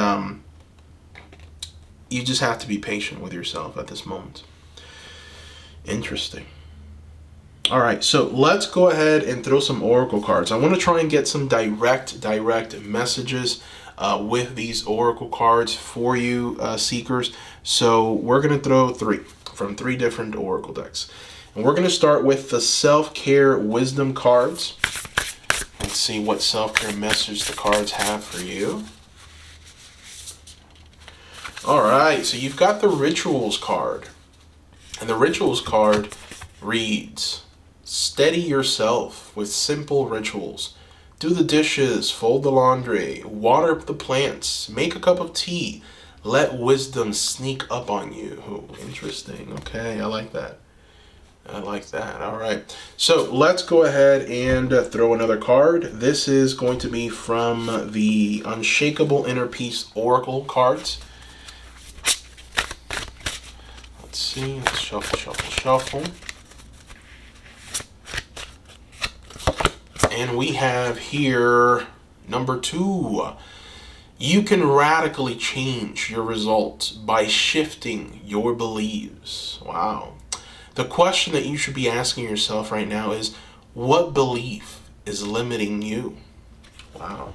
you just have to be patient with yourself at this moment. Interesting. All right, so let's go ahead and throw some oracle cards. I want to try and get some direct messages with these oracle cards for you, seekers. So we're going to throw three from three different oracle decks. And we're going to start with the self-care wisdom cards. Let's see what self-care message the cards have for you. All right, so you've got the rituals card. And the rituals card reads, steady yourself with simple rituals. Do the dishes, fold the laundry, water the plants, make a cup of tea. Let wisdom sneak up on you. Oh, interesting. Okay, I like that. I like that. All right. So let's go ahead and throw another card. This is going to be from the Unshakable Inner Peace Oracle cards. Let's see. Let's shuffle, shuffle, shuffle. And we have here number 2. You can radically change your results by shifting your beliefs. Wow. The question that you should be asking yourself right now is, what belief is limiting you? Wow.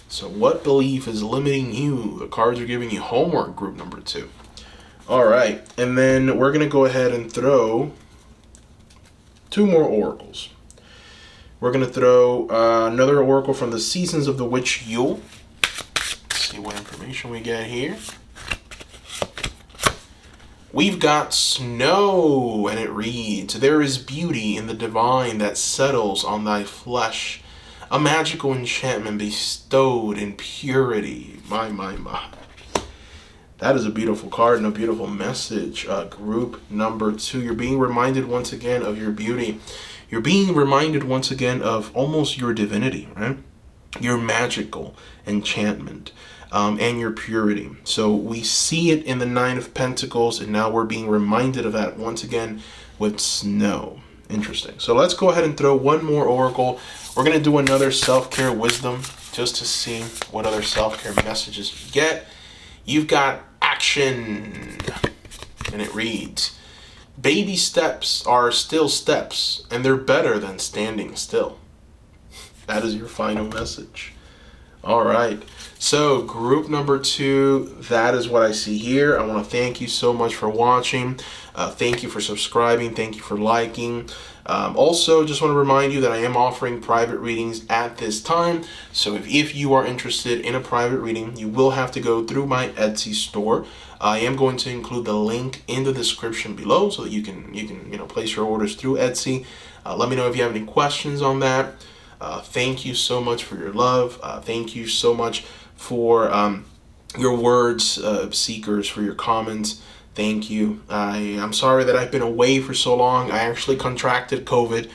So what belief is limiting you? The cards are giving you homework, group number 2. All right. And then we're going to go ahead and throw 2 more oracles. We're going to throw another oracle from the Seasons of the Witch Yule. Let's see what information we get here. We've got snow, and it reads, there is beauty in the divine that settles on thy flesh, a magical enchantment bestowed in purity. My. That is a beautiful card and a beautiful message. Group number 2, you're being reminded once again of your beauty. You're being reminded once again of almost your divinity, right? Your magical enchantment and your purity. So we see it in the 9 of Pentacles, and now we're being reminded of that once again with snow. Interesting. So let's go ahead and throw one more oracle. We're going to do another self-care wisdom just to see what other self-care messages you get. You've got action, and it reads, baby steps are still steps, and they're better than standing still. That is your final message. All right. So group number 2, that is what I see here. I want to thank you so much for watching. Thank you for subscribing. Thank you for liking. Also, just want to remind you that I am offering private readings at this time. So if you are interested in a private reading, you will have to go through my Etsy store. I am going to include the link in the description below so that you can place your orders through Etsy. Let me know if you have any questions on that. Thank you so much for your love. Thank you so much for your words, seekers, for your comments. Thank you. I'm sorry that I've been away for so long. I actually contracted COVID,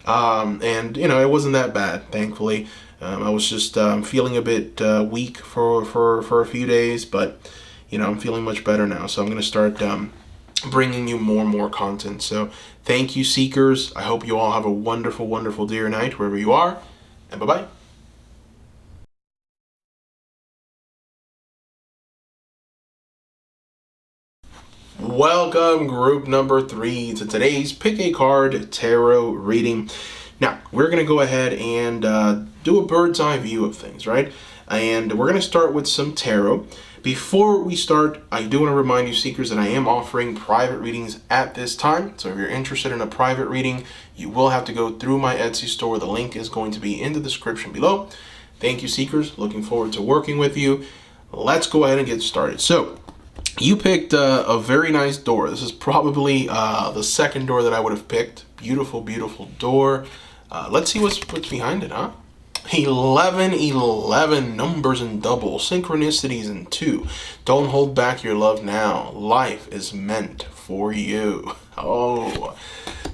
and it wasn't that bad, thankfully. I was just feeling a bit weak for a few days, but I'm feeling much better now. So I'm going to start bringing you more and more content. So thank you, seekers. I hope you all have a wonderful, wonderful day or night wherever you are, and bye-bye. Welcome, group number 3, to today's Pick a Card Tarot reading. Now, we're going to go ahead and do a bird's eye view of things, right? And we're going to start with some tarot. Before we start, I do want to remind you, seekers, that I am offering private readings at this time. So if you're interested in a private reading, you will have to go through my Etsy store. The link is going to be in the description below. Thank you, seekers. Looking forward to working with you. Let's go ahead and get started. So, you picked a very nice door. This is probably the second door that I would have picked. Beautiful, beautiful door. Let's see what's behind it, huh? 11, numbers in double, synchronicities in 2. Don't hold back your love now. Life is meant for you. Oh,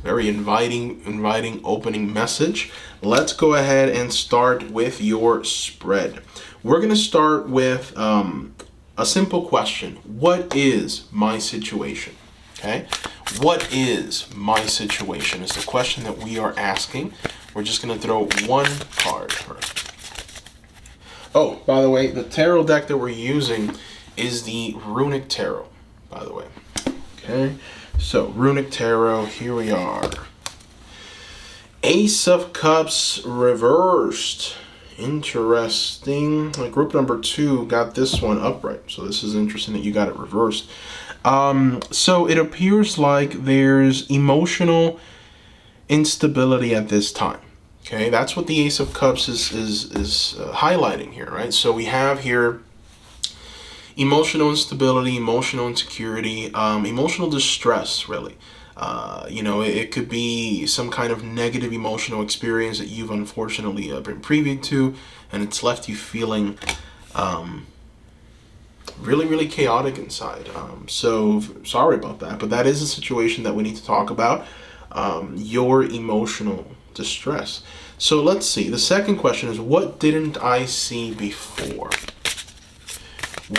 very inviting opening message. Let's go ahead and start with your spread. We're going to start with a simple question. What is my situation? Okay. What is my situation is the question that we are asking. We're just going to throw one card first. Oh, by the way, the tarot deck that we're using is the Runic Tarot, by the way. Okay. So, Runic Tarot, here we are. Ace of Cups reversed. Interesting. Group number 2 got this one upright, so this is interesting that you got it reversed. So it appears like there's emotional instability at this time. Okay, that's what the Ace of Cups is highlighting here, right? So we have here emotional instability, emotional insecurity, emotional distress, really. It could be some kind of negative emotional experience that you've unfortunately been privy to, and it's left you feeling really, really chaotic inside. So sorry about that, but that is a situation that we need to talk about, your emotional distress. So let's see. The second question is, what didn't I see before?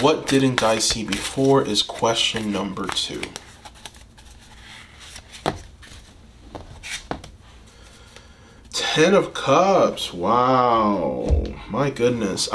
What didn't I see before is question number 2. Ten of Cups. Wow. My goodness.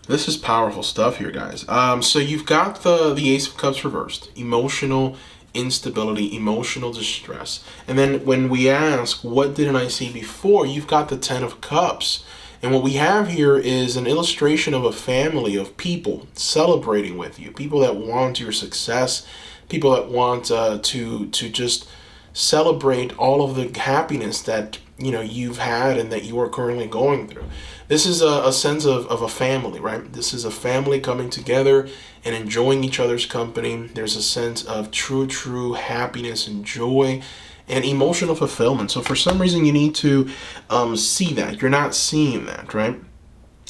This is powerful stuff here, guys. So you've got the Ace of Cups reversed. Emotional instability, emotional distress. And then when we ask, what didn't I see before? You've got the Ten of Cups. And what we have here is an illustration of a family of people celebrating with you. People that want your success. People that want to just celebrate all of the happiness that you've had and that you are currently going through. This is a sense of a family, right? This is a family coming together and enjoying each other's company. There's a sense of true happiness and joy and emotional fulfillment. So for some reason you need to see that. You're not seeing that, right?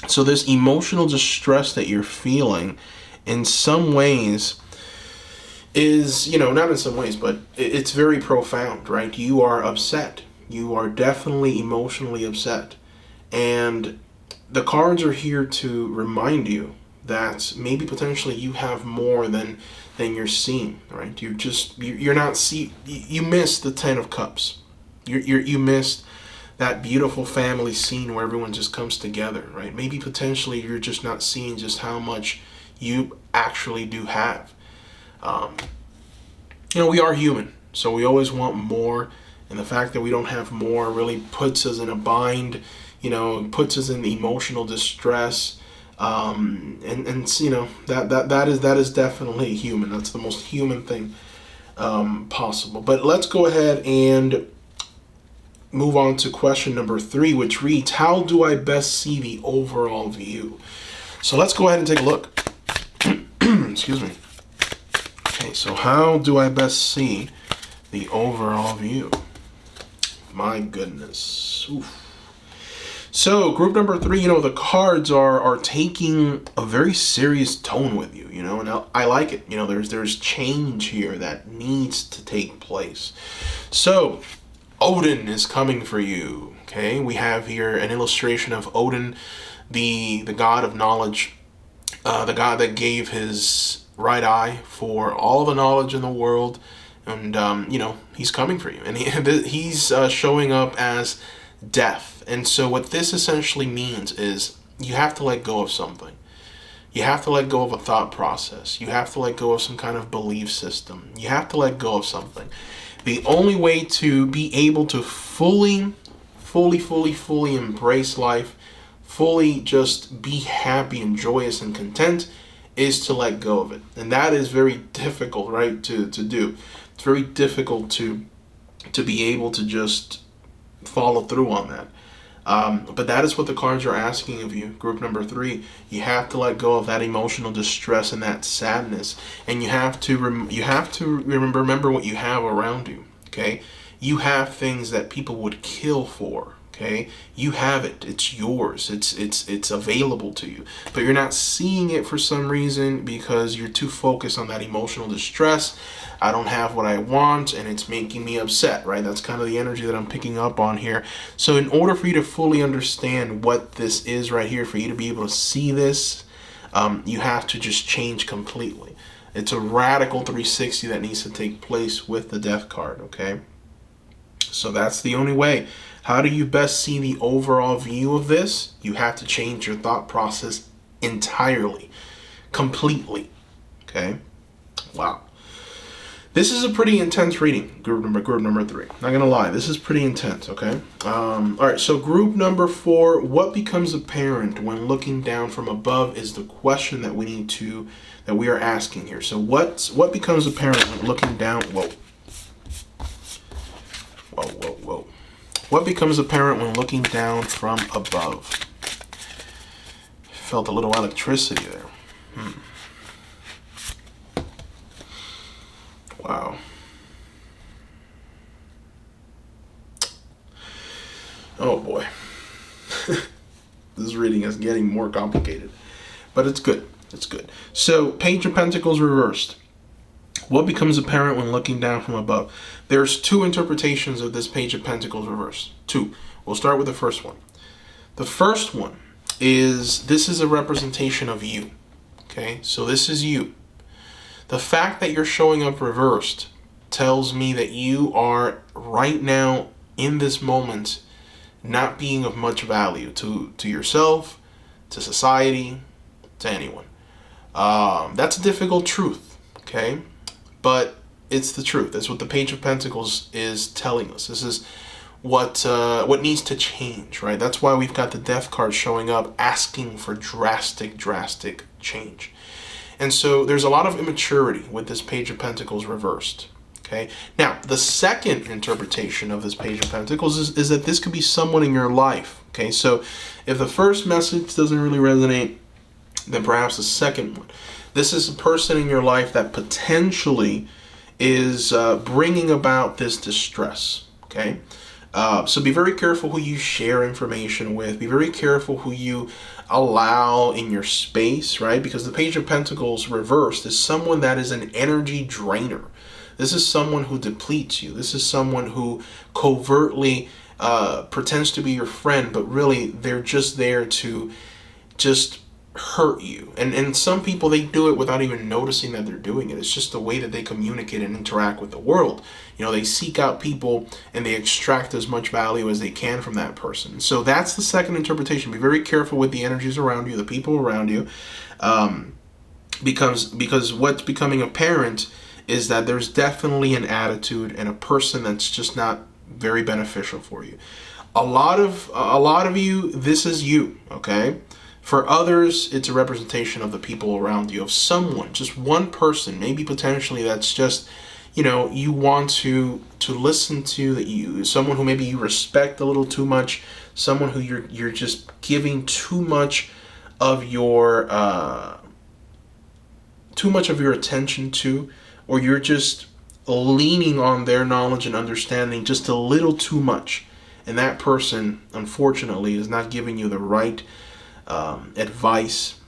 So this emotional distress that you're feeling in some ways is, not in some ways, but it's very profound, right? You are upset. You are definitely emotionally upset. And the cards are here to remind you that maybe potentially you have more than you're seeing, right? You're not you missed the Ten of Cups. You missed that beautiful family scene where everyone just comes together, right? Maybe potentially you're just not seeing just how much you actually do have. We are human, so we always want more, and the fact that we don't have more really puts us in a bind, puts us in emotional distress, and that is definitely human. That's the most human thing possible. But let's go ahead and move on to question number 3, which reads, how do I best see the overall view? So let's go ahead and take a look. Excuse me. Okay, so how do I best see the overall view? My goodness. Oof. So group number 3, the cards are taking a very serious tone with you, and I like it. There's change here that needs to take place. So Odin is coming for you. Okay, we have here an illustration of Odin, the god of knowledge, the god that gave his right eye for all the knowledge in the world, and you know, he's coming for you, and he's showing up as death. And so what this essentially means is you have to let go of something. You have to let go of a thought process. You have to let go of some kind of belief system. You have to let go of something. The only way to be able to fully embrace life, fully just be happy and joyous and content, is to let go of it. And that is very difficult, right, to do. It's very difficult to be able to just follow through on that. But that is what the cards are asking of you, group number 3. You have to let go of that emotional distress and that sadness, and you have to remember what you have around you. Okay, you have things that people would kill for. Okay, you have it. It's yours. It's available to you, but you're not seeing it for some reason because you're too focused on that emotional distress. I don't have what I want, and it's making me upset, right? That's kind of the energy that I'm picking up on here. So in order for you to fully understand what this is right here, for you to be able to see this, you have to just change completely. It's a radical 360 that needs to take place with the Death card, okay? So that's the only way. How do you best see the overall view of this? You have to change your thought process entirely, completely, okay? Wow. This is a pretty intense reading, group number 3. Not gonna lie, this is pretty intense, okay? All right, so group number 4, what becomes apparent when looking down from above is the question that we are asking here. So what becomes apparent when looking down? Whoa. What becomes apparent when looking down from above? Felt a little electricity there. Wow. Oh boy. This reading is getting more complicated, but it's good. It's good. So, Page of Pentacles reversed. What becomes apparent when looking down from above? There's 2 interpretations of this Page of Pentacles reversed. 2. We'll start with the first one. The first one is, this is a representation of you. Okay? So this is you. The fact that you're showing up reversed tells me that you are right now in this moment not being of much value to yourself, to society, to anyone. That's a difficult truth, okay? But it's the truth. That's what the Page of Pentacles is telling us. This is what needs to change, right? That's why we've got the Death card showing up asking for drastic change. And so there's a lot of immaturity with this Page of Pentacles reversed. Okay. Now, the second interpretation of this Page of Pentacles is that this could be someone in your life. Okay. So if the first message doesn't really resonate, then perhaps the second one. This is a person in your life that potentially is bringing about this distress. Okay. So be very careful who you share information with. Be very careful who you allow in your space, right? Because the Page of Pentacles reversed is someone that is an energy drainer. This is someone who depletes you. This is someone who covertly pretends to be your friend, but really they're just there to just hurt you. And some people, they do it without even noticing that they're doing it. It's just the way that they communicate and interact with the world. You know, they seek out people and they extract as much value as they can from that person. So that's the second interpretation. Be very careful with the energies around you, the people around you, because what's becoming apparent is that there's definitely an attitude and a person that's just not very beneficial for you. A lot of you, this is you, okay? For others, it's a representation of the people around you, of someone, just one person, maybe potentially that's just, you know, you want to listen to, that you, someone who maybe you respect a little too much, someone who you're just giving too much of your attention to, or you're just leaning on their knowledge and understanding just a little too much. And that person, unfortunately, is not giving you the right advice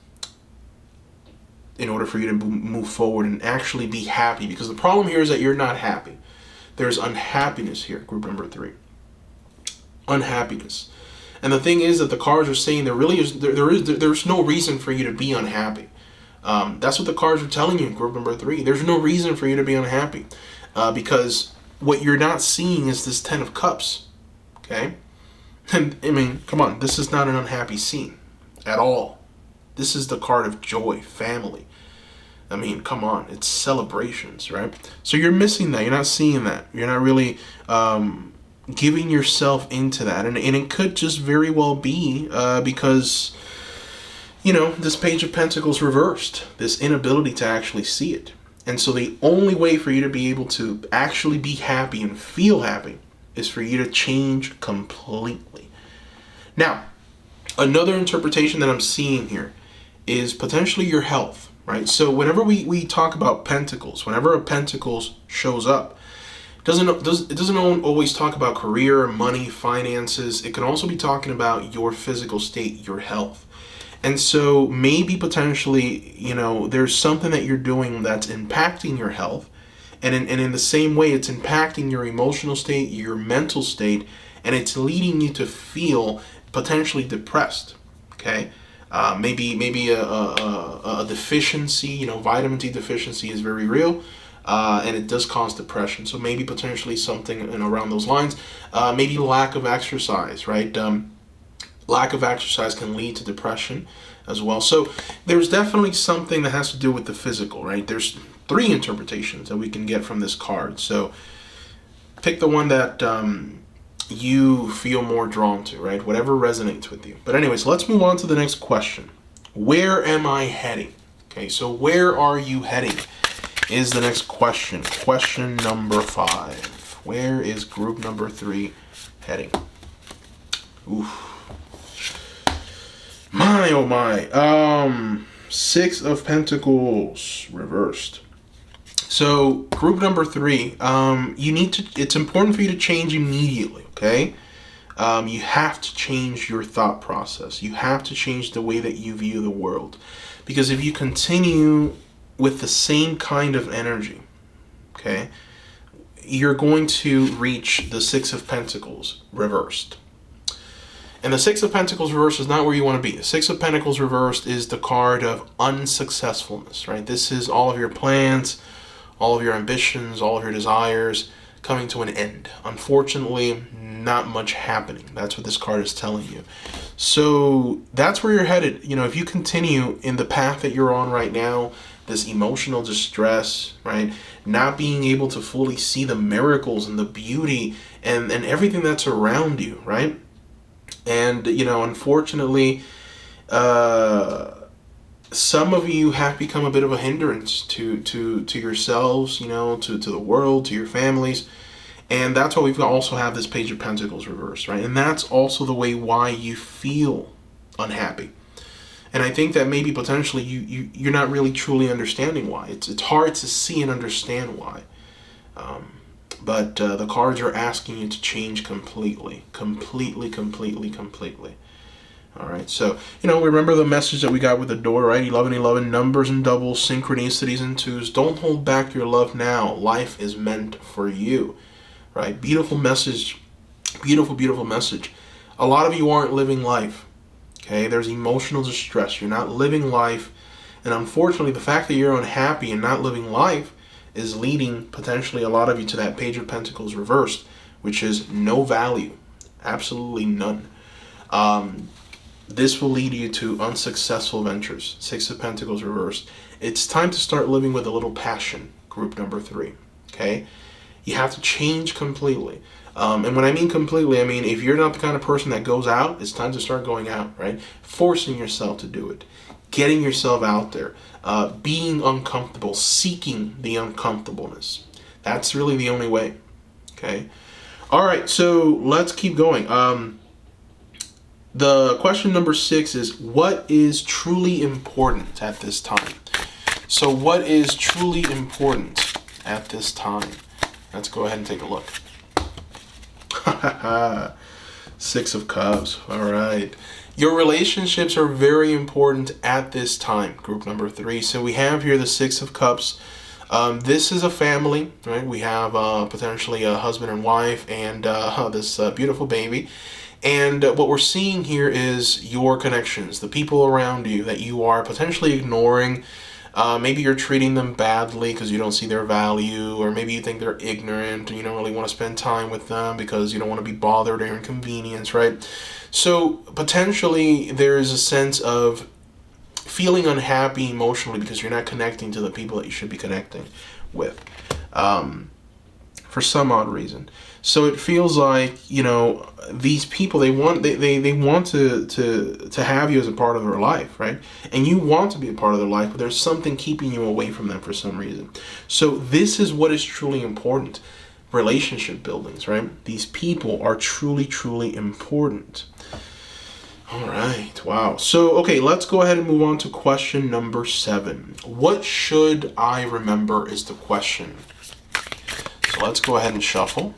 in order for you to move forward and actually be happy. Because the problem here is that you're not happy. There's unhappiness here, group number 3. Unhappiness. And the thing is that the cards are saying there's no reason for you to be unhappy. That's what the cards are telling you, group number 3. There's no reason for you to be unhappy because what you're not seeing is this 10 of Cups. Okay? And I mean, come on, this is not an unhappy scene at all. This is the card of joy, family. I mean, come on, it's celebrations, right? So you're missing that. You're not seeing that. You're not really giving yourself into that. And it could just very well be because, you know, this Page of Pentacles reversed, this inability to actually see it. And so the only way for you to be able to actually be happy and feel happy is for you to change completely. Now, another interpretation that I'm seeing here is potentially your health, right? So whenever we talk about pentacles, whenever a pentacles shows up, it doesn't always talk about career, money, finances. It can also be talking about your physical state, your health. And so maybe potentially, you know, there's something that you're doing that's impacting your health. And in the same way, it's impacting your emotional state, your mental state, and it's leading you to feel potentially depressed. Okay, maybe a deficiency. You know, vitamin D deficiency is very real, and it does cause depression. So maybe potentially something around those lines. Maybe lack of exercise, right? Lack of exercise can lead to depression as well. So there's definitely something that has to do with the physical, right? There's 3 interpretations that we can get from this card. So pick the one that you feel more drawn to, right? Whatever resonates with you. But anyways, let's move on to the next question. Where am I heading? Okay, so where are you heading is the next question. Question number 5. Where is group number 3 heading? Oof. My, oh my. 6 of Pentacles reversed. So group number 3, it's important for you to change immediately, okay? You have to change your thought process. You have to change the way that you view the world. Because if you continue with the same kind of energy, okay, you're going to reach the 6 of Pentacles reversed. And the 6 of Pentacles reversed is not where you want to be. The 6 of Pentacles reversed is the card of unsuccessfulness, right? This is all of your plans, all of your ambitions, all of your desires coming to an end. Unfortunately, not much happening. That's what this card is telling you. So that's where you're headed. You know, if you continue in the path that you're on right now, this emotional distress, right? Not being able to fully see the miracles and the beauty and everything that's around you, right? And, you know, unfortunately, some of you have become a bit of a hindrance to yourselves, you know, to the world, to your families. And that's why we've also have this Page of Pentacles reversed, right? And that's also the way why you feel unhappy. And I think that maybe potentially you're not really truly understanding why. It's hard to see and understand why. But the cards are asking you to change completely. All right, so, you know, remember the message that we got with the door, right? 1111, numbers and doubles, synchronicities and twos. Don't hold back your love now. Life is meant for you, right? Beautiful message. Beautiful message. A lot of you aren't living life, okay? There's emotional distress. You're not living life. And unfortunately, the fact that you're unhappy and not living life is leading potentially a lot of you to that Page of Pentacles reversed, which is no value, absolutely none. This will lead you to unsuccessful ventures. 6 of Pentacles reversed. It's time to start living with a little passion, group number 3, okay? You have to change completely. And when I mean completely, I mean if you're not the kind of person that goes out, it's time to start going out, right? Forcing yourself to do it. Getting yourself out there. Being uncomfortable, seeking the uncomfortableness. That's really the only way, okay? All right, so let's keep going. The question number 6 is, what is truly important at this time? So what is truly important at this time? Let's go ahead and take a look. 6 of Cups, all right. Your relationships are very important at this time, group number 3. So we have here the 6 of Cups. This is a family, right? We have potentially a husband and wife and this beautiful baby. And what we're seeing here is your connections, the people around you that you are potentially ignoring, Maybe you're treating them badly because you don't see their value, or maybe you think they're ignorant and you don't really want to spend time with them because you don't want to be bothered or inconvenienced, right? So potentially there is a sense of feeling unhappy emotionally because you're not connecting to the people that you should be connecting with, for some odd reason. So it feels like, these people, they want to have you as a part of their life, right? And you want to be a part of their life, but there's something keeping you away from them for some reason. So this is what is truly important. Relationship buildings, right? These people are truly, truly important. All right. Wow. So, okay, let's go ahead and move on to question number 7. What should I remember is the question. So let's go ahead and shuffle.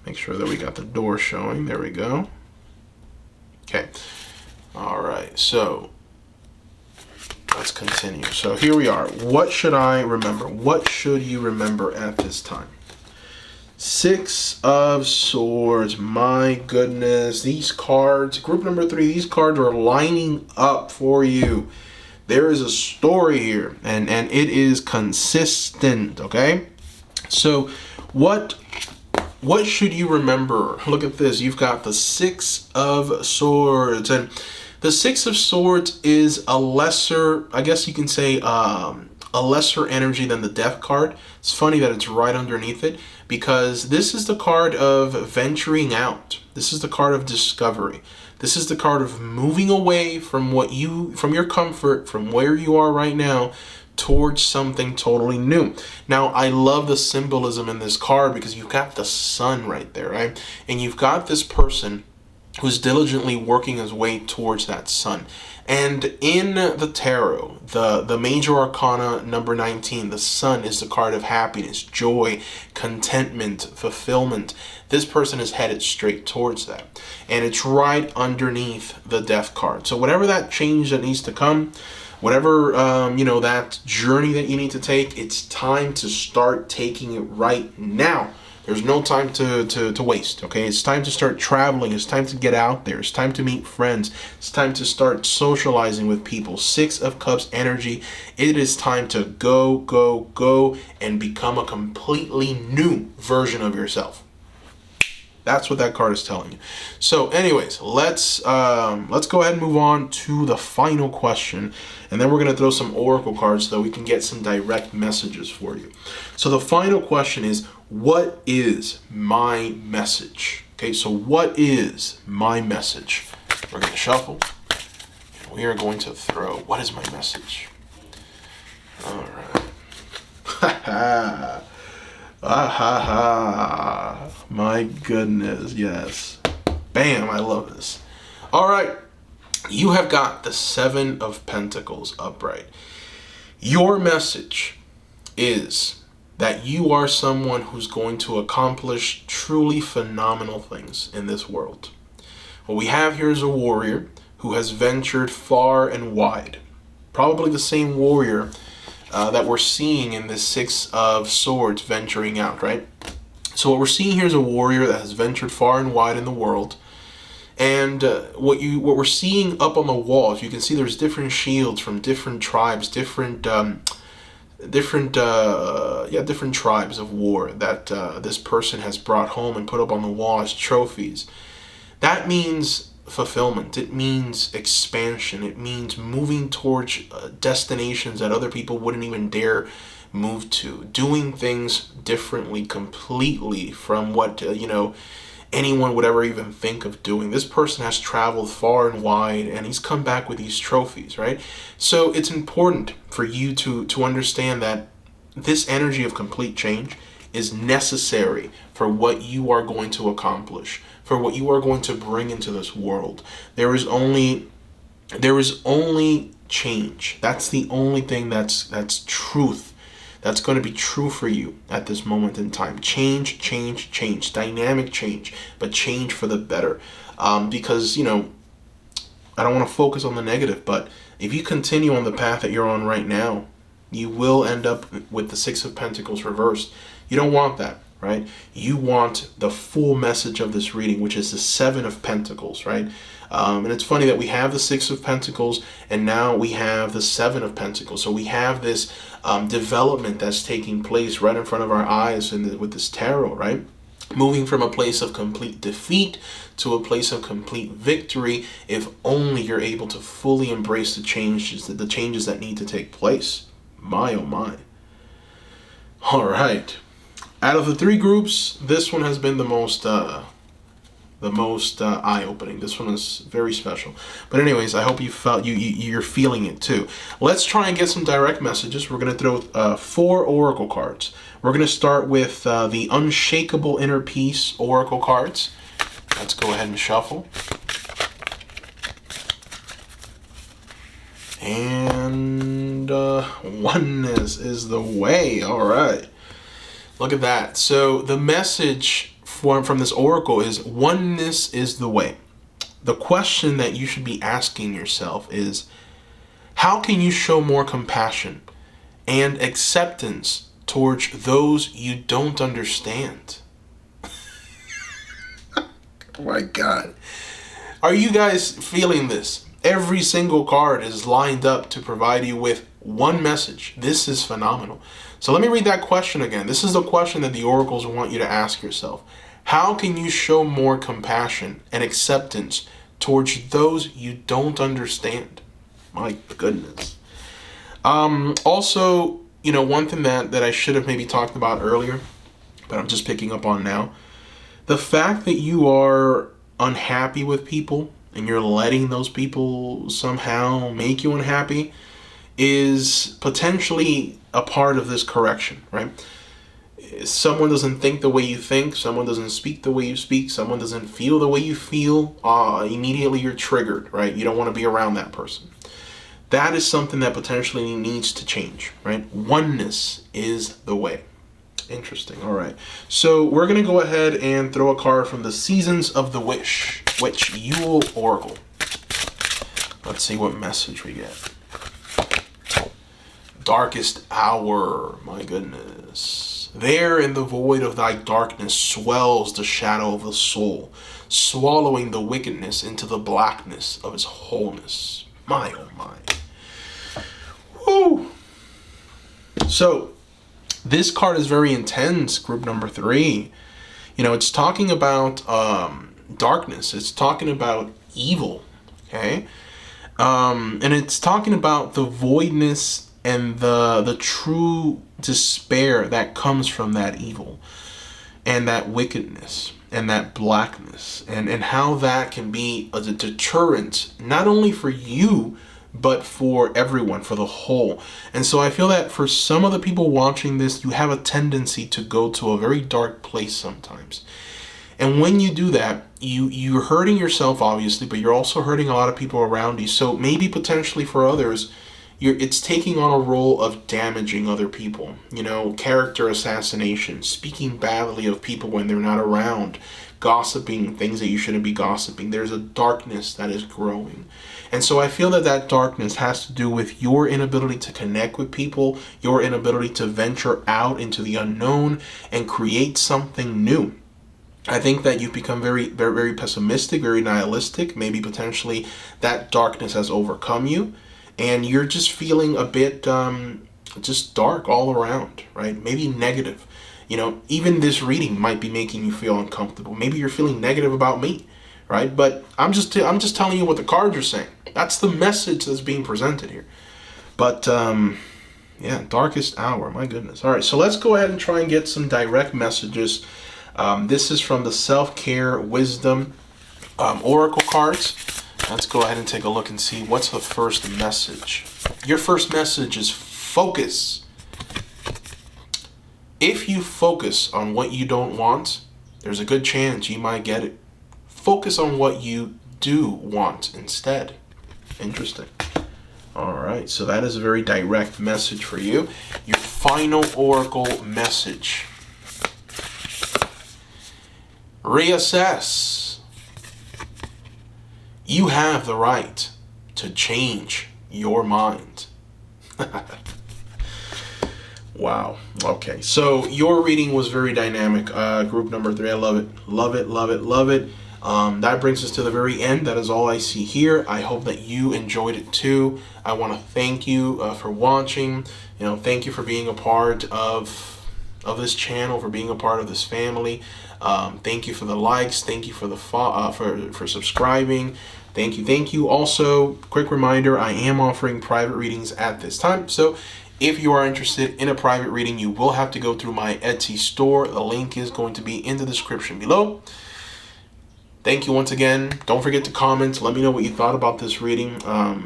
Make sure that we got the door showing. There we go. Okay. All right. So let's continue. So here we are. What should I remember? What should you remember at this time? 6 of Swords. My goodness. These cards, group number 3, these cards are lining up for you. There is a story here, and it is consistent, okay? So what should you remember? Look at this. You've got the 6 of Swords, and the 6 of Swords is a lesser, I guess you can say, a lesser energy than the Death card. It's funny that it's right underneath it, because this is the card of venturing out. This is the card of discovery. This is the card of moving away from from your comfort, from where you are right now, towards something totally new. Now, I love the symbolism in this card because you've got the sun right there, right? And you've got this person who's diligently working his way towards that sun. And in the tarot, the major arcana number 19, the sun is the card of happiness, joy, contentment, fulfillment. This person is headed straight towards that. And it's right underneath the Death card. So whatever that change that needs to come, whatever, that journey that you need to take, it's time to start taking it right now. There's no time to waste, okay? It's time to start traveling. It's time to get out there. It's time to meet friends. It's time to start socializing with people. 6 of Cups energy. It is time to go, go, go, and become a completely new version of yourself. That's what that card is telling you. So anyways, let's go ahead and move on to the final question. And then we're going to throw some oracle cards so that we can get some direct messages for you. So the final question is, what is my message? Okay, so what is my message? We're going to shuffle. And we are going to throw, what is my message? All right. Ha ha. Ah ha ha. My goodness, yes. Bam, I love this. All right. You have got the 7 of Pentacles upright. Your message is that you are someone who's going to accomplish truly phenomenal things in this world. What we have here is a warrior who has ventured far and wide. Probably the same warrior that we're seeing in this 6 of Swords venturing out, right? So what we're seeing here is a warrior that has ventured far and wide in the world. And what we're seeing up on the walls, you can see there's different shields from different tribes, different tribes of war that this person has brought home and put up on the wall as trophies. That means fulfillment. It means expansion. It means moving towards destinations that other people wouldn't even dare move to. Doing things differently completely from what, anyone would ever even think of doing. This person has traveled far and wide, and he's come back with these trophies, right? So it's important for you to understand that this energy of complete change is necessary for what you are going to accomplish, for what you are going to bring into this world. There is only change. That's the only thing that's truth. That's going to be true for you at this moment in time. Change, change, change. Dynamic change, but change for the better. Because, I don't want to focus on the negative, but if you continue on the path that you're on right now, you will end up with the 6 of Pentacles reversed. You don't want that. right? You want the full message of this reading, which is the Seven of Pentacles, right? And it's funny that we have the Six of Pentacles and now we have the Seven of Pentacles. So we have this development that's taking place right in front of our eyes with this tarot, right? Moving from a place of complete defeat to a place of complete victory, if only you're able to fully embrace the changes that need to take place. My, oh my. All right. Out of the three groups, this one has been the most eye-opening. This one is very special. But anyways, I hope you felt you're feeling it too. Let's try and get some direct messages. We're going to throw 4 oracle cards. We're going to start with the Unshakable Inner Peace oracle cards. Let's go ahead and shuffle. And oneness is the way. All right. Look at that. So the message from this oracle is oneness is the way. The question that you should be asking yourself is, how can you show more compassion and acceptance towards those you don't understand? Oh my God. Are you guys feeling this? Every single card is lined up to provide you with one message. This is phenomenal. So let me read that question again. This is the question that the oracles want you to ask yourself. How can you show more compassion and acceptance towards those you don't understand? My goodness. Also, one thing that I should have maybe talked about earlier, but I'm just picking up on now. The fact that you are unhappy with people and you're letting those people somehow make you unhappy is potentially a part of this correction, right? Someone doesn't think the way you think, someone doesn't speak the way you speak, someone doesn't feel the way you feel, immediately you're triggered, right? You don't want to be around that person. That is something that potentially needs to change, right? Oneness is the way. Interesting. All right. So we're going to go ahead and throw a card from the Seasons of the Witch Yule Oracle. Let's see what message we get. Darkest hour. My goodness. There in the void of thy darkness swells the shadow of the soul, swallowing the wickedness into the blackness of its wholeness. My, oh my. Woo. So, this card is very intense, group number 3. It's talking about darkness. It's talking about evil, okay? And it's talking about the voidness and the true despair that comes from that evil and that wickedness and that blackness and how that can be a deterrent, not only for you, but for everyone, for the whole. And so I feel that for some of the people watching this, you have a tendency to go to a very dark place sometimes. And when you do that, you're hurting yourself, obviously, but you're also hurting a lot of people around you. So maybe potentially for others, it's taking on a role of damaging other people, character assassination, speaking badly of people when they're not around, gossiping things that you shouldn't be gossiping. There's a darkness that is growing. And so I feel that darkness has to do with your inability to connect with people, your inability to venture out into the unknown and create something new. I think that you've become very, very, very pessimistic, very nihilistic. Maybe potentially that darkness has overcome you. And you're just feeling a bit just dark all around, right? Maybe negative. Even this reading might be making you feel uncomfortable. Maybe you're feeling negative about me, right? But I'm just telling you what the cards are saying. That's the message that's being presented here. But yeah, darkest hour. My goodness. All right, so let's go ahead and try and get some direct messages. This is from the Self-Care Wisdom Oracle cards. Let's go ahead and take a look and see what's the first message. Your first message is focus. If you focus on what you don't want, there's a good chance you might get it. Focus on what you do want instead. Interesting. All right, so that is a very direct message for you. Your final oracle message. Reassess. You have the right to change your mind. Wow. Okay. So your reading was very dynamic. Group number 3. I love it. Love it. Love it. Love it. That brings us to the very end. That is all I see here. I hope that you enjoyed it too. I want to thank you for watching. Thank you for being a part of this channel, for being a part of this family. Thank you for the likes. Thank you for the for subscribing. Thank you. Thank you. Also, quick reminder, I am offering private readings at this time. So if you are interested in a private reading, you will have to go through my Etsy store. The link is going to be in the description below. Thank you once again. Don't forget to comment. Let me know what you thought about this reading.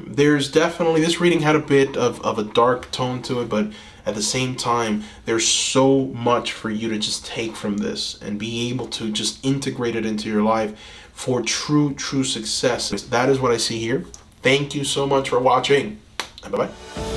There's definitely, this reading had a bit of a dark tone to it, but at the same time, there's so much for you to just take from this and be able to just integrate it into your life for true success. That is what I see here. Thank you so much for watching, and bye-bye.